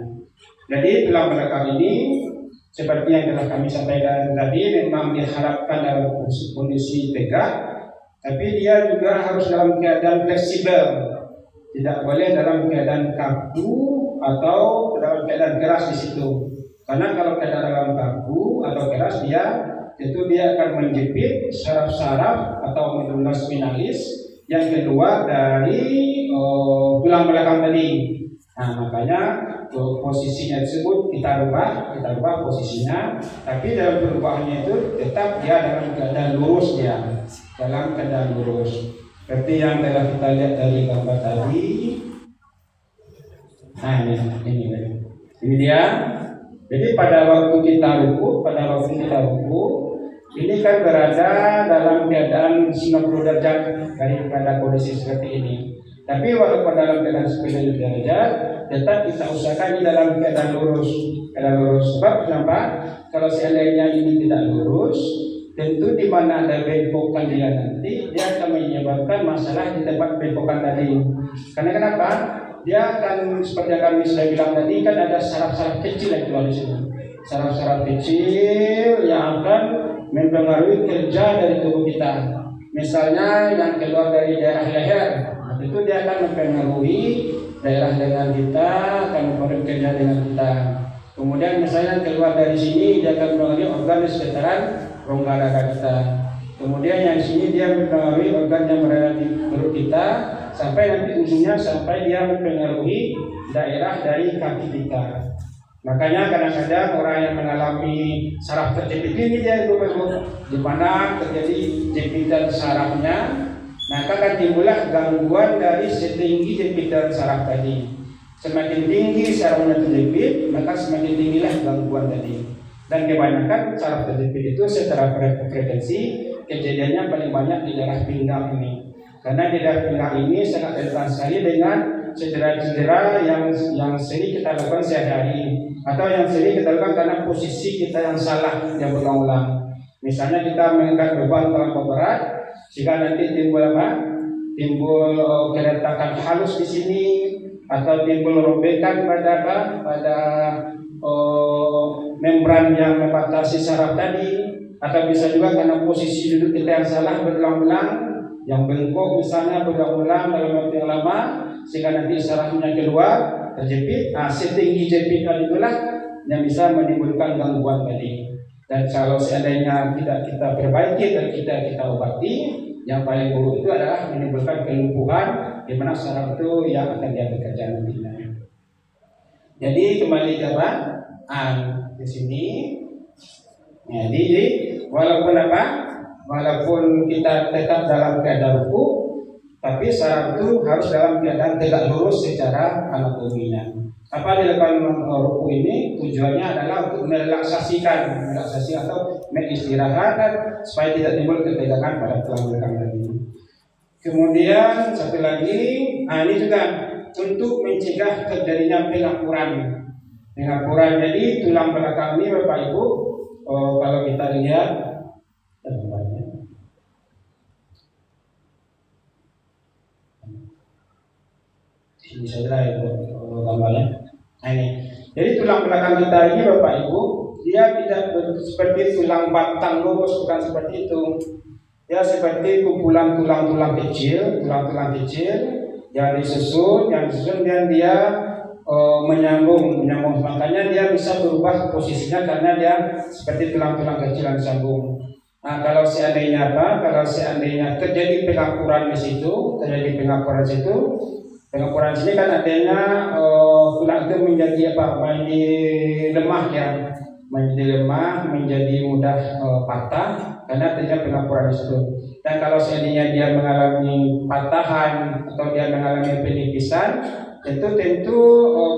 S5: Jadi tulang belakang ini seperti yang telah kami sampaikan tadi memang diharapkan dalam kondisi tegak, tapi dia juga harus dalam keadaan fleksibel. Tidak boleh dalam keadaan kaku atau dalam keadaan keras di situ. Karena kalau keadaan dalam kaku atau keras dia akan menjepit saraf-saraf atau medulla spinalis yang kedua dari tulang belakang tadi. Nah, makanya posisinya tersebut kita rubah posisinya, tapi dalam perubahannya itu tetap dia dalam keadaan lurus seperti yang telah kita lihat dari gambar tadi. Nah, ini dia. Jadi pada waktu kita ruku, ini kan berada dalam keadaan 90 derajat daripada kondisi seperti ini. Tapi walaupun dalam keadaan 90 derajat, tetap kita usahakan ini dalam keadaan lurus. Sebab kenapa? Kalau seandainya ini tidak lurus, tentu di mana ada bentrokan dia nanti, dia akan menyebabkan masalah di tempat bentrokan tadi. Karena kenapa? Dia akan seperti yang kami sudah bilang tadi, kan ada saraf-saraf kecil yang keluar di sini. Saraf-saraf kecil yang akan mempengaruhi kerja dari tubuh kita. Misalnya yang keluar dari daerah leher, itu dia akan mempengaruhi daerah lengan kita, akan mempengaruhi kerja dengan kita. Kemudian misalnya keluar dari sini, dia akan mempengaruhi organ di sekitaran rongga dada kita. Kemudian yang sini dia mempengaruhi organ yang berada di perut kita, sampai nanti ujungnya sampai dia mempengaruhi daerah dari kaki kita. Makanya kadang-kadang orang yang mengalami saraf terjepit ini dia di mana terjadi jepitan sarafnya, maka akan timbullah gangguan dari setinggi jepitan saraf tadi. Semakin tinggi sarafnya terjepit, maka semakin tinggilah gangguan tadi. Dan kebanyakan saraf terjepit itu secara frekuensi kejadiannya paling banyak di daerah pinggang ini. Karena di daerah pinggang ini sangat rentan sekali dengan cedera-cedera yang sering kita lakukan sehari-hari, atau yang sering kita lakukan karena posisi kita yang salah yang berulang-ulang. Misalnya kita mengangkat beban terlalu berat sehingga nanti timbul keretakan halus di sini, atau timbul robekan pada membran yang membatasi saraf tadi, atau bisa juga karena posisi duduk kita yang salah berulang-ulang, yang bengkok misalnya berulang-ulang dalam waktu yang lama, sehingga nanti sarafnya keluar terjepit. Nah, setinggi jepitan itulah yang bisa menimbulkan gangguan tadi. Dan kalau seandainya tidak kita perbaiki dan kita obati, yang paling buruk itu adalah menimbulkan kelumpuhan di mana saraf itu yang akan dia bekerja nantinya. Jadi kembali ke di sini. Jadi walaupun kita tetap dalam keadaan ruku, Tapi saraf itu harus dalam keadaan tegak lurus secara anatominya. Apa dilakukan ruku ini tujuannya adalah untuk merelaksasi atau mengistirahatkan supaya tidak timbul ketegangan pada tulang belakang tadi. Kemudian satu lagi, ini juga untuk mencegah terjadinya pengapuran. Jadi tulang belakang ini Bapak Ibu, kalau kita lihat ini saja ya gambarnya. Ini. Jadi tulang belakang kita ini Bapak Ibu, dia tidak seperti tulang batang lurus, bukan seperti itu. Dia seperti kumpulan tulang-tulang kecil yang disusun dan dia menyambung. Makanya dia bisa berubah posisinya karena dia seperti tulang-tulang kecil yang disambung. Nah, kalau seandainya terjadi pengapuran di situ, pengapuran sini kan adanya tulang itu menjadi lemah, menjadi mudah patah karena terjadi pengapuran di situ. Dan kalau seandainya dia mengalami patahan atau dia mengalami penipisan, tentu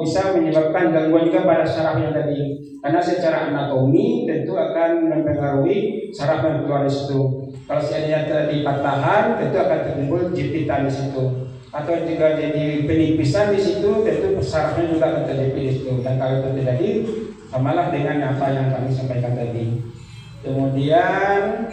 S5: bisa menyebabkan gangguan juga pada sarafnya tadi. Karena secara anatomi tentu akan mempengaruhi saraf yang keluar di situ. Kalau seandainya terjadi patahan, tentu akan timbul jepitan di situ. Atau juga jadi penipisan di situ, tentu sarafnya juga akan terjepit di situ. Dan kalau itu terjadi, samalah dengan apa yang kami sampaikan tadi. Kemudian,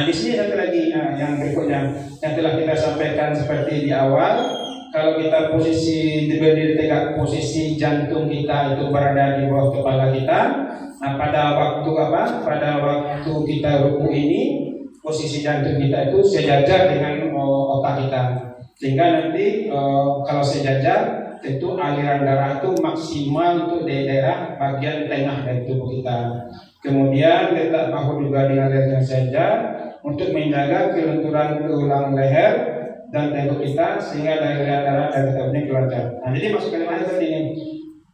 S5: di sini satu lagi yang berikutnya yang telah kita sampaikan seperti di awal. Kalau kita posisi berdiri tegak, posisi jantung kita itu berada di bawah kepala kita. Nah, pada waktu kita ruku ini, posisi jantung kita itu sejajar dengan otak kita, sehingga nanti kalau sejajar tentu aliran darah itu maksimal untuk di daerah bagian tengah dari tubuh kita. Kemudian letak bahu juga dengan leher yang sejajar untuk menjaga kelenturan tulang leher dan tengkuk kita sehingga aliran darah dari tubuhnya keluar. Nah, jadi maksud kalimatnya seperti ini.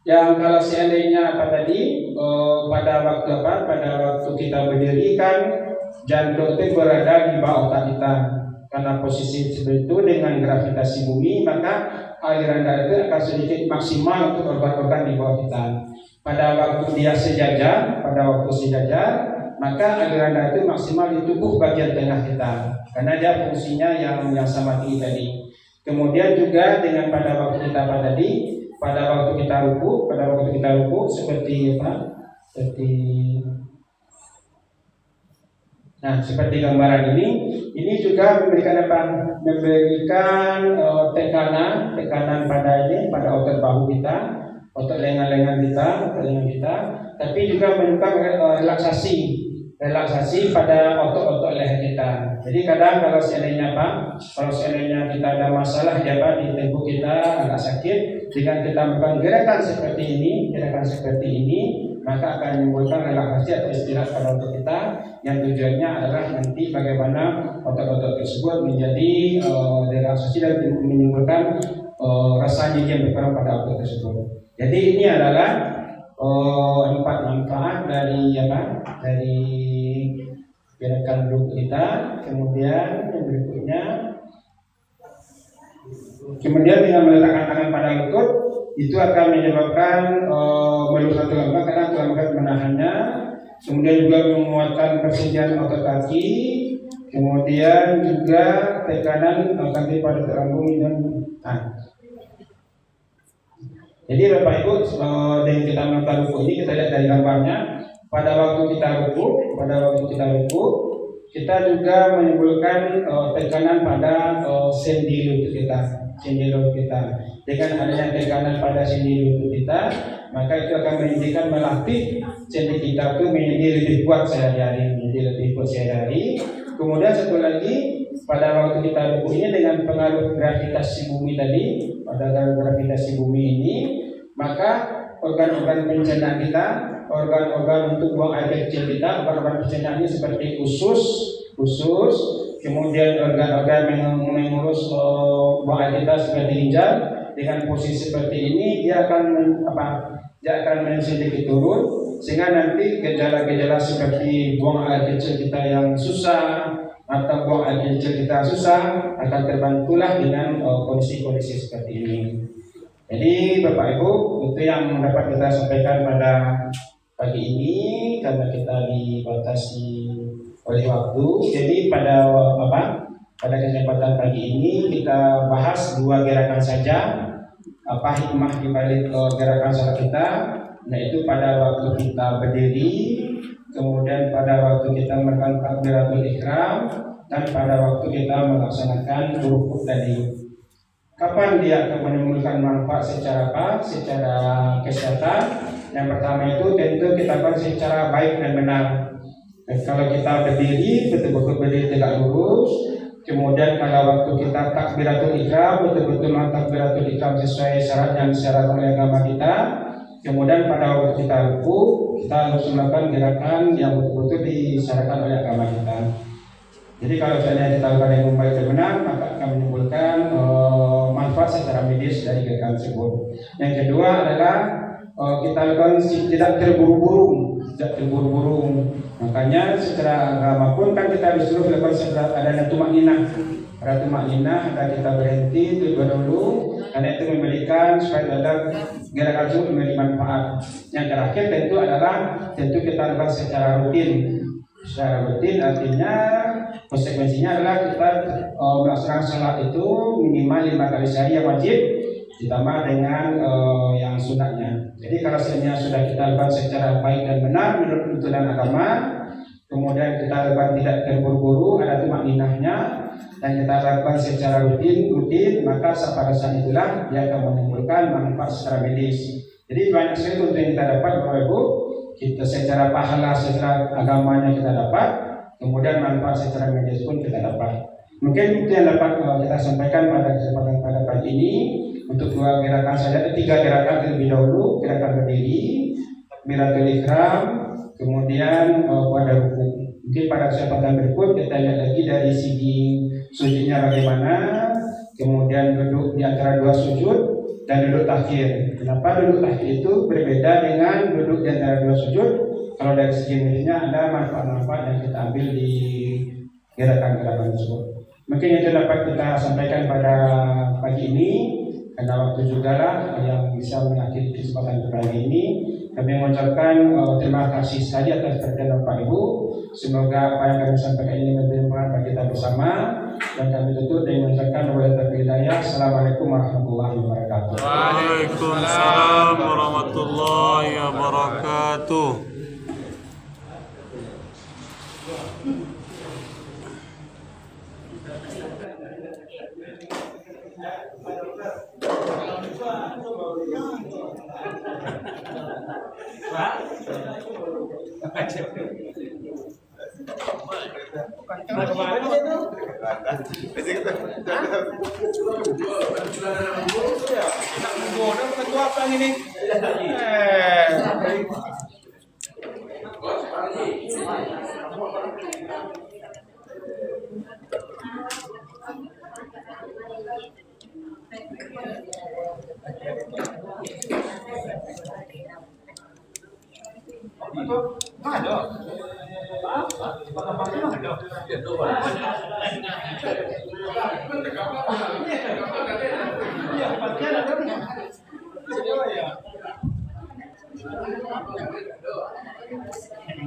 S5: Yang kalau seandainya pada waktu kita berdiri kan jantung itu berada di bawah otak kita. Karena posisi seperti itu dengan gravitasi bumi, maka aliran darah itu akan sedikit maksimal untuk organ-organ di bawah kita. Pada waktu dia sejajar, maka aliran darah itu maksimal di tubuh bagian tengah kita. Karena dia fungsinya yang sama tinggi tadi. Kemudian juga dengan pada waktu kita ruku seperti apa? Seperti gambaran ini juga memberikan tekanan pada otot bahu kita, otot lengan kita, tapi juga menyebabkan relaksasi pada otot-otot leher kita. Jadi kadang kalau seandainya kita ada masalah di tengkuk kita agak sakit, dengan kita melakukan gerakan seperti ini, maka akan menimbulkan relaksasi atau istirahat pada otot kita, yang tujuannya adalah nanti bagaimana otot-otot tersebut menjadi relaksasi dan menimbulkan rasa nyeri yang berkurang pada otot tersebut. Jadi ini adalah 4 manfaat dari gerakan duduk kita. Kemudian yang berikutnya, dengan meletakkan tangan pada lutut itu akan menyebabkan meluaskan tulang belakang karena tulang belakang menahannya. Kemudian juga menguatkan persendian otot kaki. Kemudian juga tekanan kaki pada tulang punggung dan Jadi Bapak Ibu, dengan kita melakukan ruku ini, kita lihat dari gambarnya. Pada waktu kita ruku, kita juga menimbulkan tekanan pada sendi lutut kita. Dengan adanya tekanan pada sendi lutut kita, maka itu akan melatih sendi kita itu menjadi lebih kuat sehari-hari. Kemudian satu lagi, pada waktu kita ruku ini dengan pengaruh gravitasi bumi tadi, maka organ-organ pencernaan kita, organ-organ untuk buang air kecil kita, organ-organ pencernaan ini seperti usus, kemudian organ-organ yang mengurus buang air kita seperti ginjal. Dengan posisi seperti ini dia akan sedikit turun, sehingga nanti gejala-gejala seperti buang air kecil kita yang susah atau buang air kecil kita susah akan terbantulah dengan kondisi-kondisi seperti ini. Jadi Bapak Ibu, itu yang dapat kita sampaikan pada pagi ini karena kita dibatasi oleh waktu. Jadi pada kesempatan pagi ini kita bahas 2 gerakan saja. Apa hikmah di balik gerakan salat kita, yaitu pada waktu kita berdiri, kemudian pada waktu kita melakukan takbiratul ihram, dan pada waktu kita melaksanakan rukuk tadi. Kapan dia akan menimbulkan manfaat secara apa? Secara kesehatan. Yang pertama itu tentu kita lakukan secara baik dan benar. Dan kalau kita berdiri, betul-betul berdiri tegak lurus. Kemudian pada waktu kita takbiratul ihram, betul-betul takbiratul ihram sesuai syarat yang disyaratkan oleh agama kita. Kemudian pada waktu kita rukuk, kita harus melakukan gerakan yang betul-betul disyaratkan oleh agama kita. Jadi kalau misalnya kita lakukan yang baik dan benar, maka akan menimbulkan manfaat secara medis dari gerakan tersebut. Yang kedua adalah kita lakukan tidak terburu-buru. Makanya secara agama pun kan kita disuruh lakukan setelah adanya tumakninah. Pada tumakninah ada kita berhenti terlebih dahulu, karena itu memberikan supaya ada gerakan itu memberi manfaat. Yang terakhir tentu kita lakukan secara rutin. Secara rutin artinya konsekuensinya adalah kita melaksanakan salat itu minimal 5 kali sehari yang wajib, ditambah dengan yang sunatnya. Jadi kalau sebenarnya sudah kita lakukan secara baik dan benar menurut tuntunan agama, kemudian kita lakukan tidak terburu-buru, ada tumakninahnya, dan kita lakukan secara rutin, maka pada saat itulah dia akan menimbulkan manfaat secara medis. Jadi banyak sekali untuk yang kita dapat, Bapak Ibu. Kita secara pahala, secara agamanya kita dapat, kemudian manfaat secara medis pun kita dapat. Mungkin itu yang dapat kita sampaikan pada kesempatan pada pagi ini. Untuk 2 gerakan saja, 3 gerakan terlebih dahulu. Gerakan berdiri, takbiratul ihram, kemudian pada rukuk. Mungkin pada kesempatan berikut kita lihat lagi dari segi sujudnya bagaimana, kemudian duduk di antara 2 sujud, dan duduk takhir. Kenapa duduk takhir itu berbeda dengan duduk di antara 2 sujud? Kalau dari segi medisnya ada manfaat-manfaat yang kita ambil di gerakan-gerakan tersebut. Mungkin itu dapat kita sampaikan pada pagi ini, karena waktu juga lah yang bisa mengakhiri kesempatan pagi ini. Kami mengucapkan terima kasih saja atas perhatian Bapak Ibu. Semoga apa yang kami sampaikan ini memberi manfaat bagi kita bersama. Dan kami tutup dengan mengucapkan wabillahi hidayah. Assalamualaikum warahmatullahi wabarakatuh.
S1: Waalaikumsalam warahmatullahi wabarakatuh.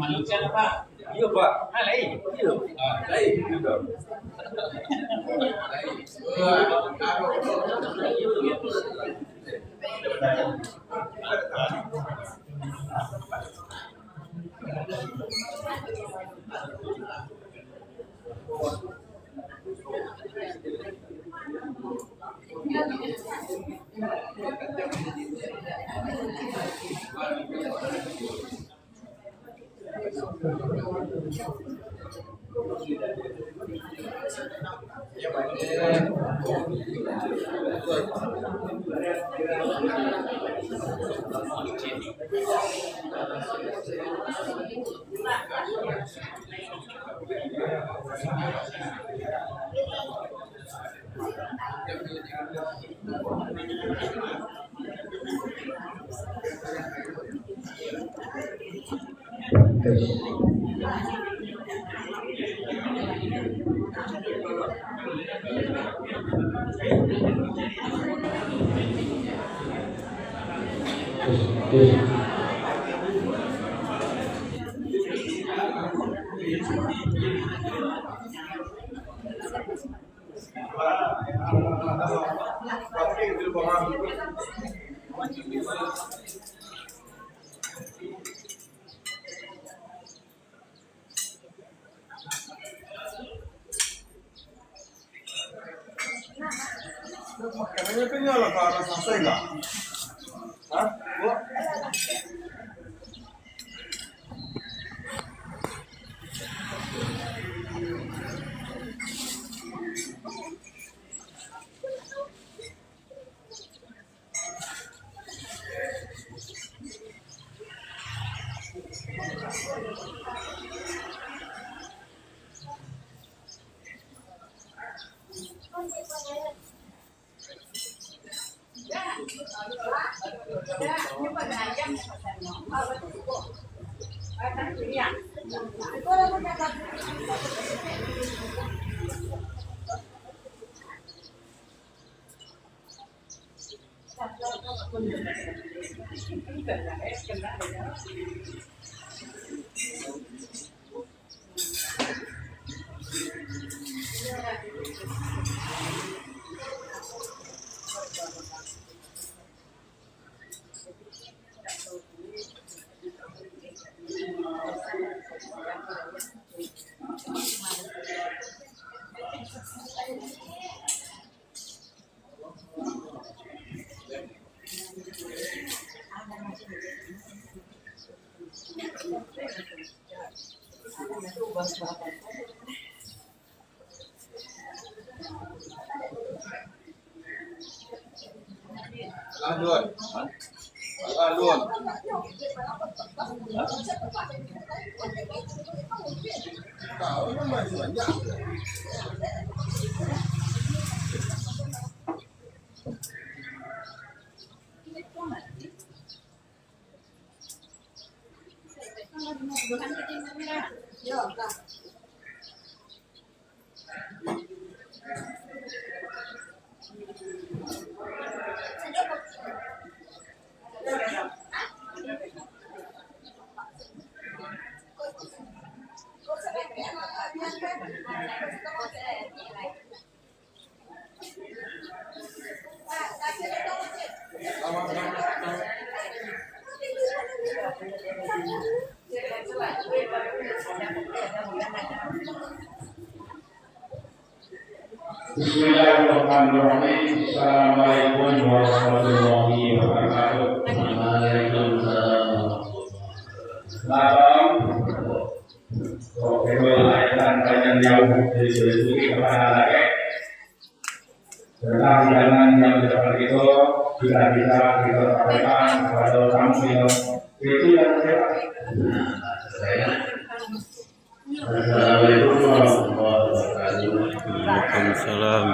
S3: Manusia apa? Iya Pak. Lain. Iya. Lain juga.
S1: Makanannya kenyal lah, Kak. Selesai nggak? Hah? Bu? Alun. Alun. Tahu kan masih banyak.
S6: Bismillahirrahmanirrahim. Assalamualaikum warahmatullahi wabarakatuh.
S2: Waalaikumsalam.
S6: Salam. Kebaikan panjang jauh dari rezeki kepada rakyat. Tentang jalan yang depan itu tidak bisa kita sampaikan kepada tamu itu yang saya.
S2: Assalamualaikum warahmatullahi wabarakatuh.
S1: Waalaikumsalam.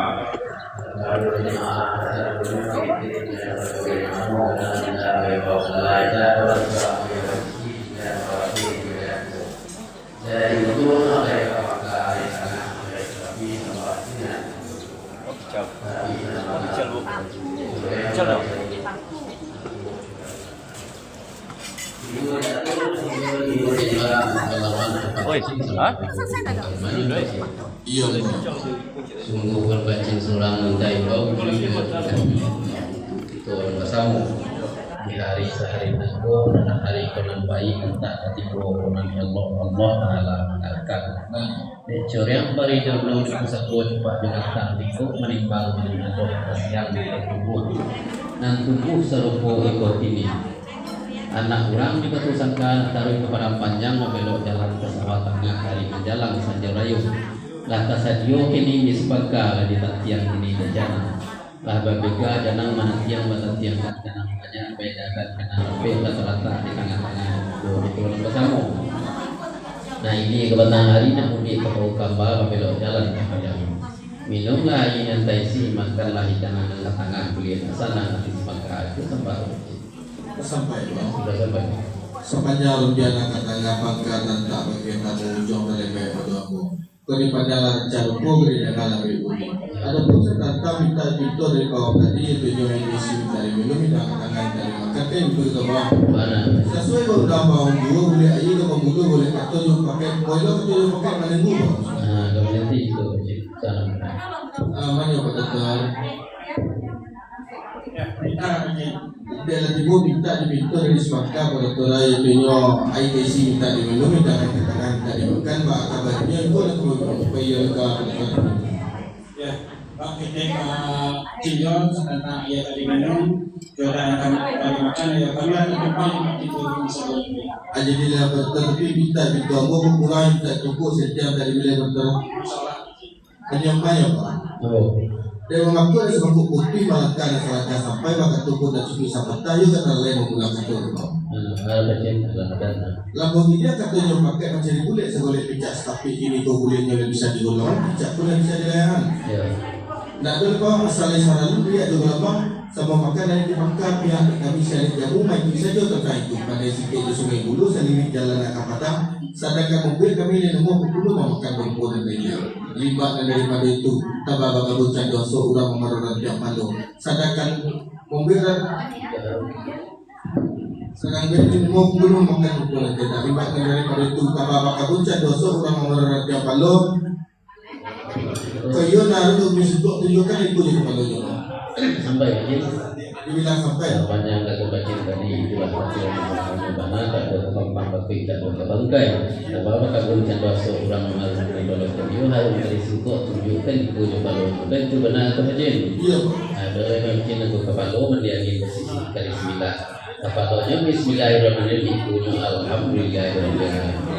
S2: Oi, iya. Sungguh berbancing sulam mentai bau itu bersama di hari sehari aku dan hari konan bayi tak ketipu konan Allah Taala mengatakan decor yang beri dalam disebut cepat dengan tak dikuk menimbang dengan doa yang tubuh dan tubuh serupa ikut ini. Anak orang juga tersangka taruh kepada panjang membelok jalan ke sawah tengah hari menjalang Sanjarayu. Lah kasadio kini disepaka di tiang ini dajana. Lah babega janang mana tiang bata tiang kat janang banyak bedakan kena lebih rata-rata di tengah-tengah di pulau bersama. Nah ini kebetulan hari nak undi ke Kamba membelok jalan ke panjang. Minumlah air yang taisi makanlah ikan angkat tangan kuliah sana nanti sepaka itu sampai. Sudah sampai.
S1: sepanjang rencana katanya bangga dan tak bagaimana ujung dari baik berdoamu daripada cara pun beri dengan lebih budi. Ada pun serta minta itu dari kaum tadi itu yang isi dari minum minta tangan dari makan kan itu bawah sesuai dengan bawah dua boleh aja kalau butuh boleh atau yang pakai boiler atau yang pakai mana dua.
S2: Kemudian itu
S1: Mana betul. Dia lagi mau minta diminta dari sebabkan pada tora itu nyo ITC minta diminum minta katakan minta dimakan pak kabarnya itu ada supaya
S5: Ya, Pak kita Cijon tentang ia tadi minum, jodoh kami makan ya kami ada tempat itu bisa boleh.
S1: Jadi dia tetapi minta mau mengurangi minta cukup setiap dari bila bertemu. Hanya banyak pak. Dia mengaku ada sebab bukti melakukan salah sampai maka tubuh dan suci sampai tayu kata lain menggunakan itu. Lambung dia katanya pakai mencari kulit segoleh pijak tapi ini kau kulitnya bisa digolong pijak pun bisa dilayan. Nah dulu kau asalnya saralu dia juga apa sama makan yang dimakan pihak kami sering jamu main bisa juga terkait itu pada sikit di Sungai Bulu selimit jalan Akapatang sedangkan mobil kami ini nemu pukul mau makan bengkok dan lainnya libat daripada itu tabah bakal bucan dosa udah memerlukan tiap malu sedangkan mobil sedangkan ini mau belum makan bengkok dan lainnya libat daripada itu tabah bakal bucan dosa udah memerlukan tiap malu kaya naruh misbuk tunjukkan itu je malunya
S2: sampai aja
S1: dibilang sampai
S2: banyak kata baca tadi itulah hasil mana tak ada kemampuan tapi tak ada bangkai dan bahawa kalau dosa orang mengalami ibadah itu harus berisiko tunjukkan itu kalau dan itu benar atau saja
S1: iya
S2: ada yang mungkin aku kepala mendiami posisi kali 9 kepalanya bismillahirrahmanirrahim itu alhamdulillahirrahmanirrahim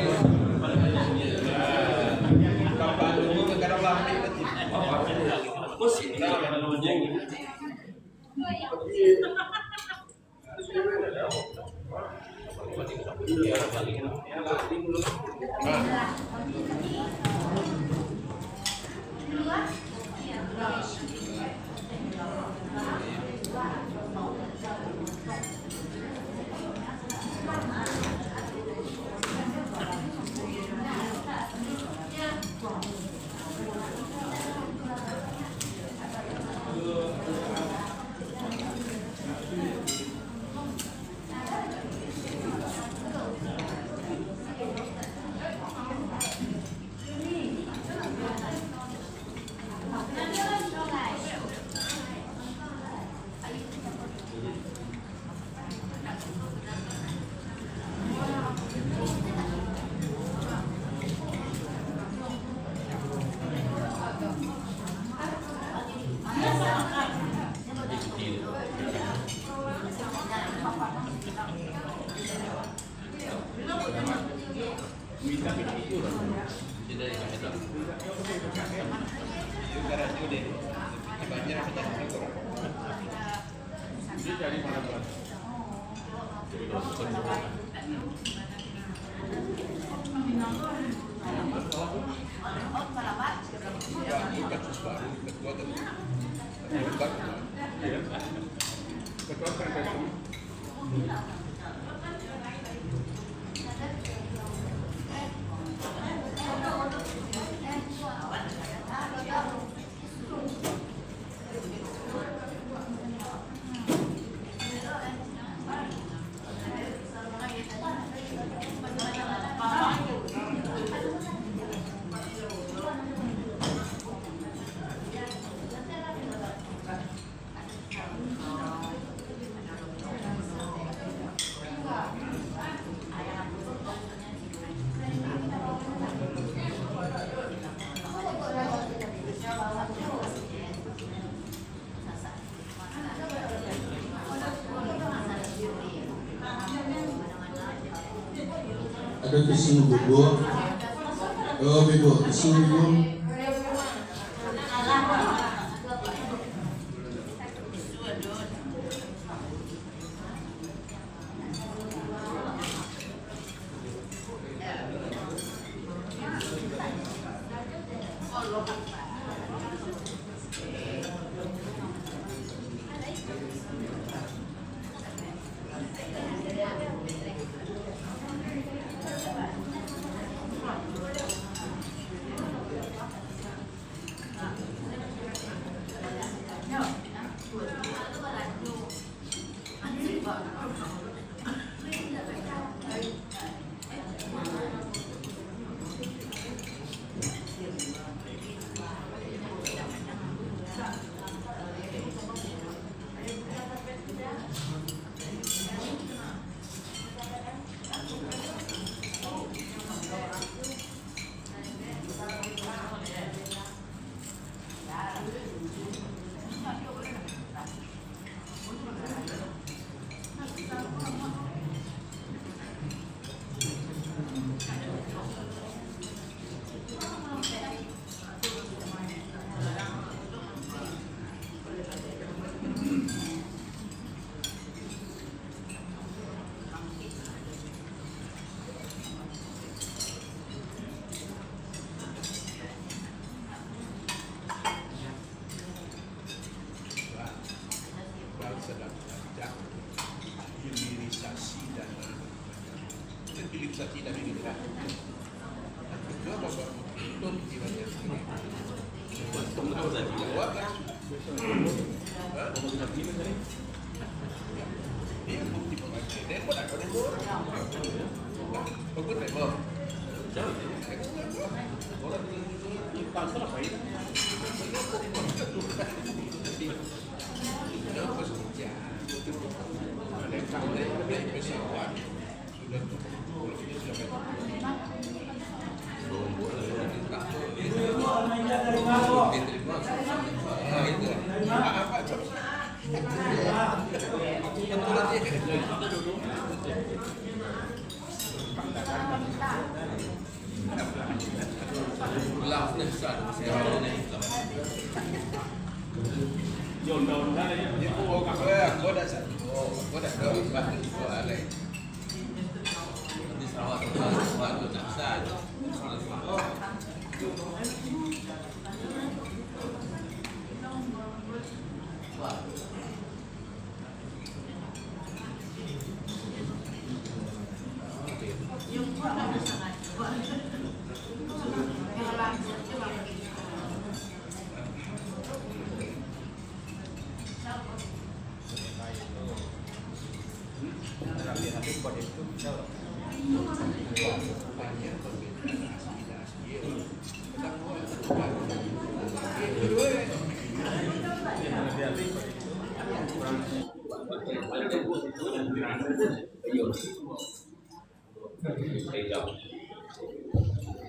S1: ada pising bubuk oh bubuk pising bubuk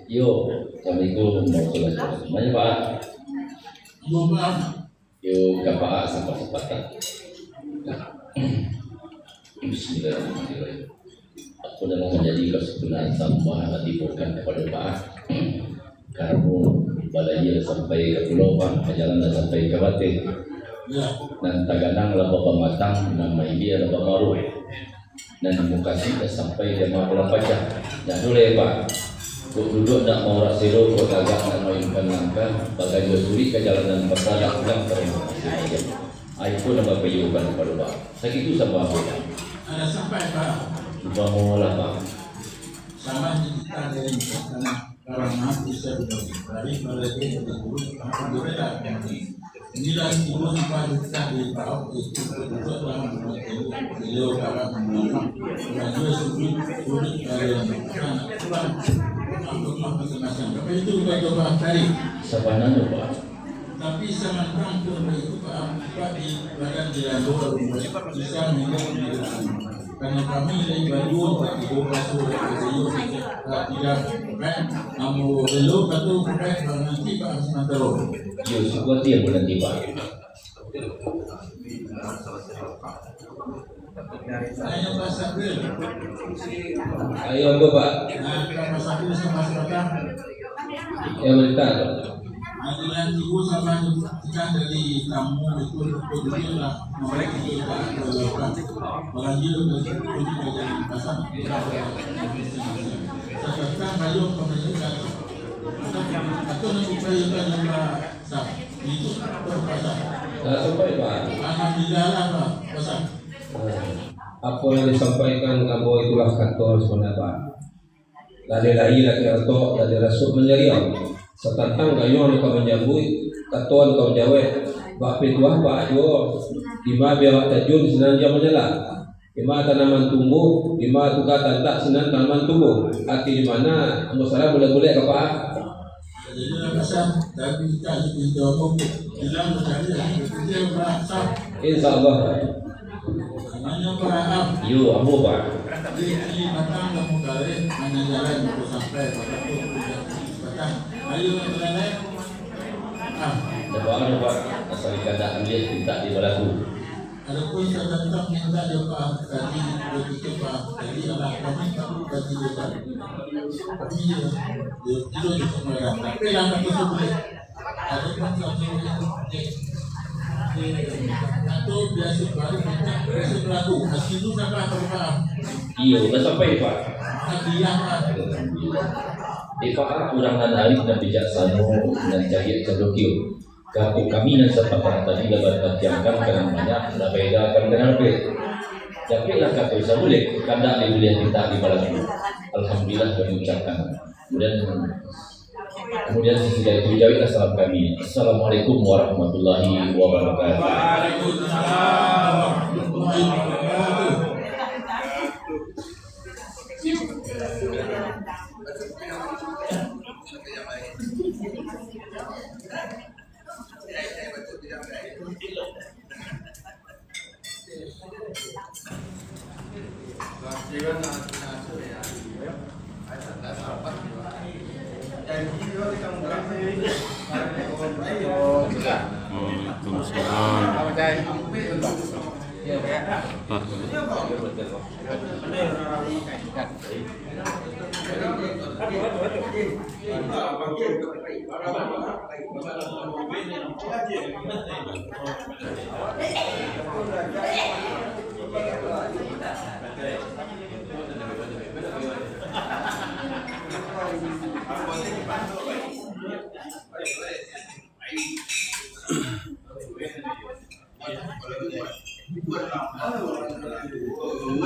S2: Yo, Assalamualaikum warahmatullahi wabarakatuh. Mana Pak? Yo, Pak sempat-sempatan. Bismillahirrahmanirrahim. Aku dalam menjadi kesempurnaan tambah diberikan kepada Pak. Karena balai sampai ke pulau Pak, perjalanan sampai ke Batik. Dan taganang laba pematang nama dia laba maru. Dan muka kita sampai dia mau pajak. Dan dulu ya Pak. Kau duduk nak mau rasiro, kau agak nak mainkan langkah, bagai dua suri ke jalanan bersalah pulang terima kasih. Ayah pun nak berpayukan kepada Pak. Sakit itu sama apa Pak?
S1: Ada sampai Pak.
S2: Lupa mau lah Pak.
S1: Sama kita dari sana orang mampu bisa dari mereka yang dulu alhamdulillah inilah dulu sampai kita di bawah itu berdua dalam beliau dalam menolak dan juga sebelum dari kurang untuk masing-masing. Tapi itu juga coba cari.
S2: Sabananya Pak.
S1: Tapi sama-sama itu Pak di badan jalan luar bisa mengingat karena kami dari baju di bawah sudah tidak kan kamu belum atau bukan nanti Pak harus nantero.
S2: Yo, suka dia boleh nanti Pak.
S1: Saya Pak Sabril.
S2: Ayo apa Pak?
S1: Nah, Pak Sabril sama Pak.
S2: Ya berita.
S1: Adilan ibu sama kita dari tamu itu kemudian lah mereka itu melanjut dari pasar sekarang bayu pemerintah atau nanti kita sah itu pasar
S2: Sampai Pak.
S1: alhamdulillah Pak pasar
S4: Apa yang disampaikan kamu itulah kantor sebenarnya Pak. Lari-lari lagi atau lari rasuk menjadi setantang gayon kau menjabui katuan kau jawab bapak tua Pak Jo di mana biar tajun sinan jam menyala di mana tanaman tumbuh di mana tukar tantak sinan tanaman tumbuh arti di mana musara boleh-boleh ke Pak.
S1: jadi pasar tapi kita itu jawab bilang mencari dia berasa
S4: Insyaallah.
S1: namanya Pak
S2: Yo, abu Pak.
S1: Ini batang kamu tarik hanya jalan untuk sampai pada batang. Ayo terlalu.
S2: Doa Pak. Asal keadaan dia tidak diberlaku.
S1: Adapun saya tetap minta doa tadi begitu Pak. Jadi Allah kami bagi doa. Kami itu di semua. Tapi lama itu boleh. Adapun satu atau biasa baru kita biasa berlaku. Hasil itu sampai apa?
S2: Iya, udah sampai Pak. Pak kurang arif dan bijaksana dan jahit cerdokio. Kami dan sepakat tadi dapat terjangkan dengan banyak dan bedakan dengan beda. Tapi lah kata bisa boleh, kadang dia boleh kita di balas
S7: alhamdulillah kami ucapkan. Kemudian sesudah itu jawab salam kami. Assalamualaikum warahmatullahi wabarakatuh.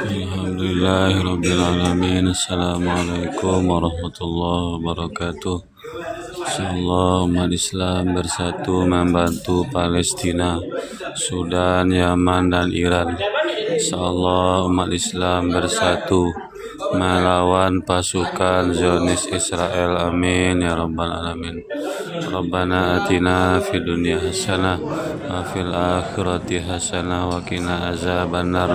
S8: Alhamdulillahirrabbilalamin. Assalamualaikum warahmatullahi wabarakatuh. Insyaallah umat Islam bersatu membantu Palestina, Sudan, Yaman, dan Iran. Insyaallah umat Islam bersatu melawan pasukan Zionis Israel. Amin ya rabbal alamin. Rabbana atina fid dunya hasanah wa fil akhirati hasanah wa qina azabannar.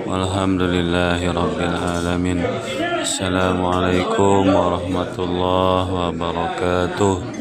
S8: Walhamdulillahi rabbil alamin. Assalamualaikum warahmatullahi wabarakatuh.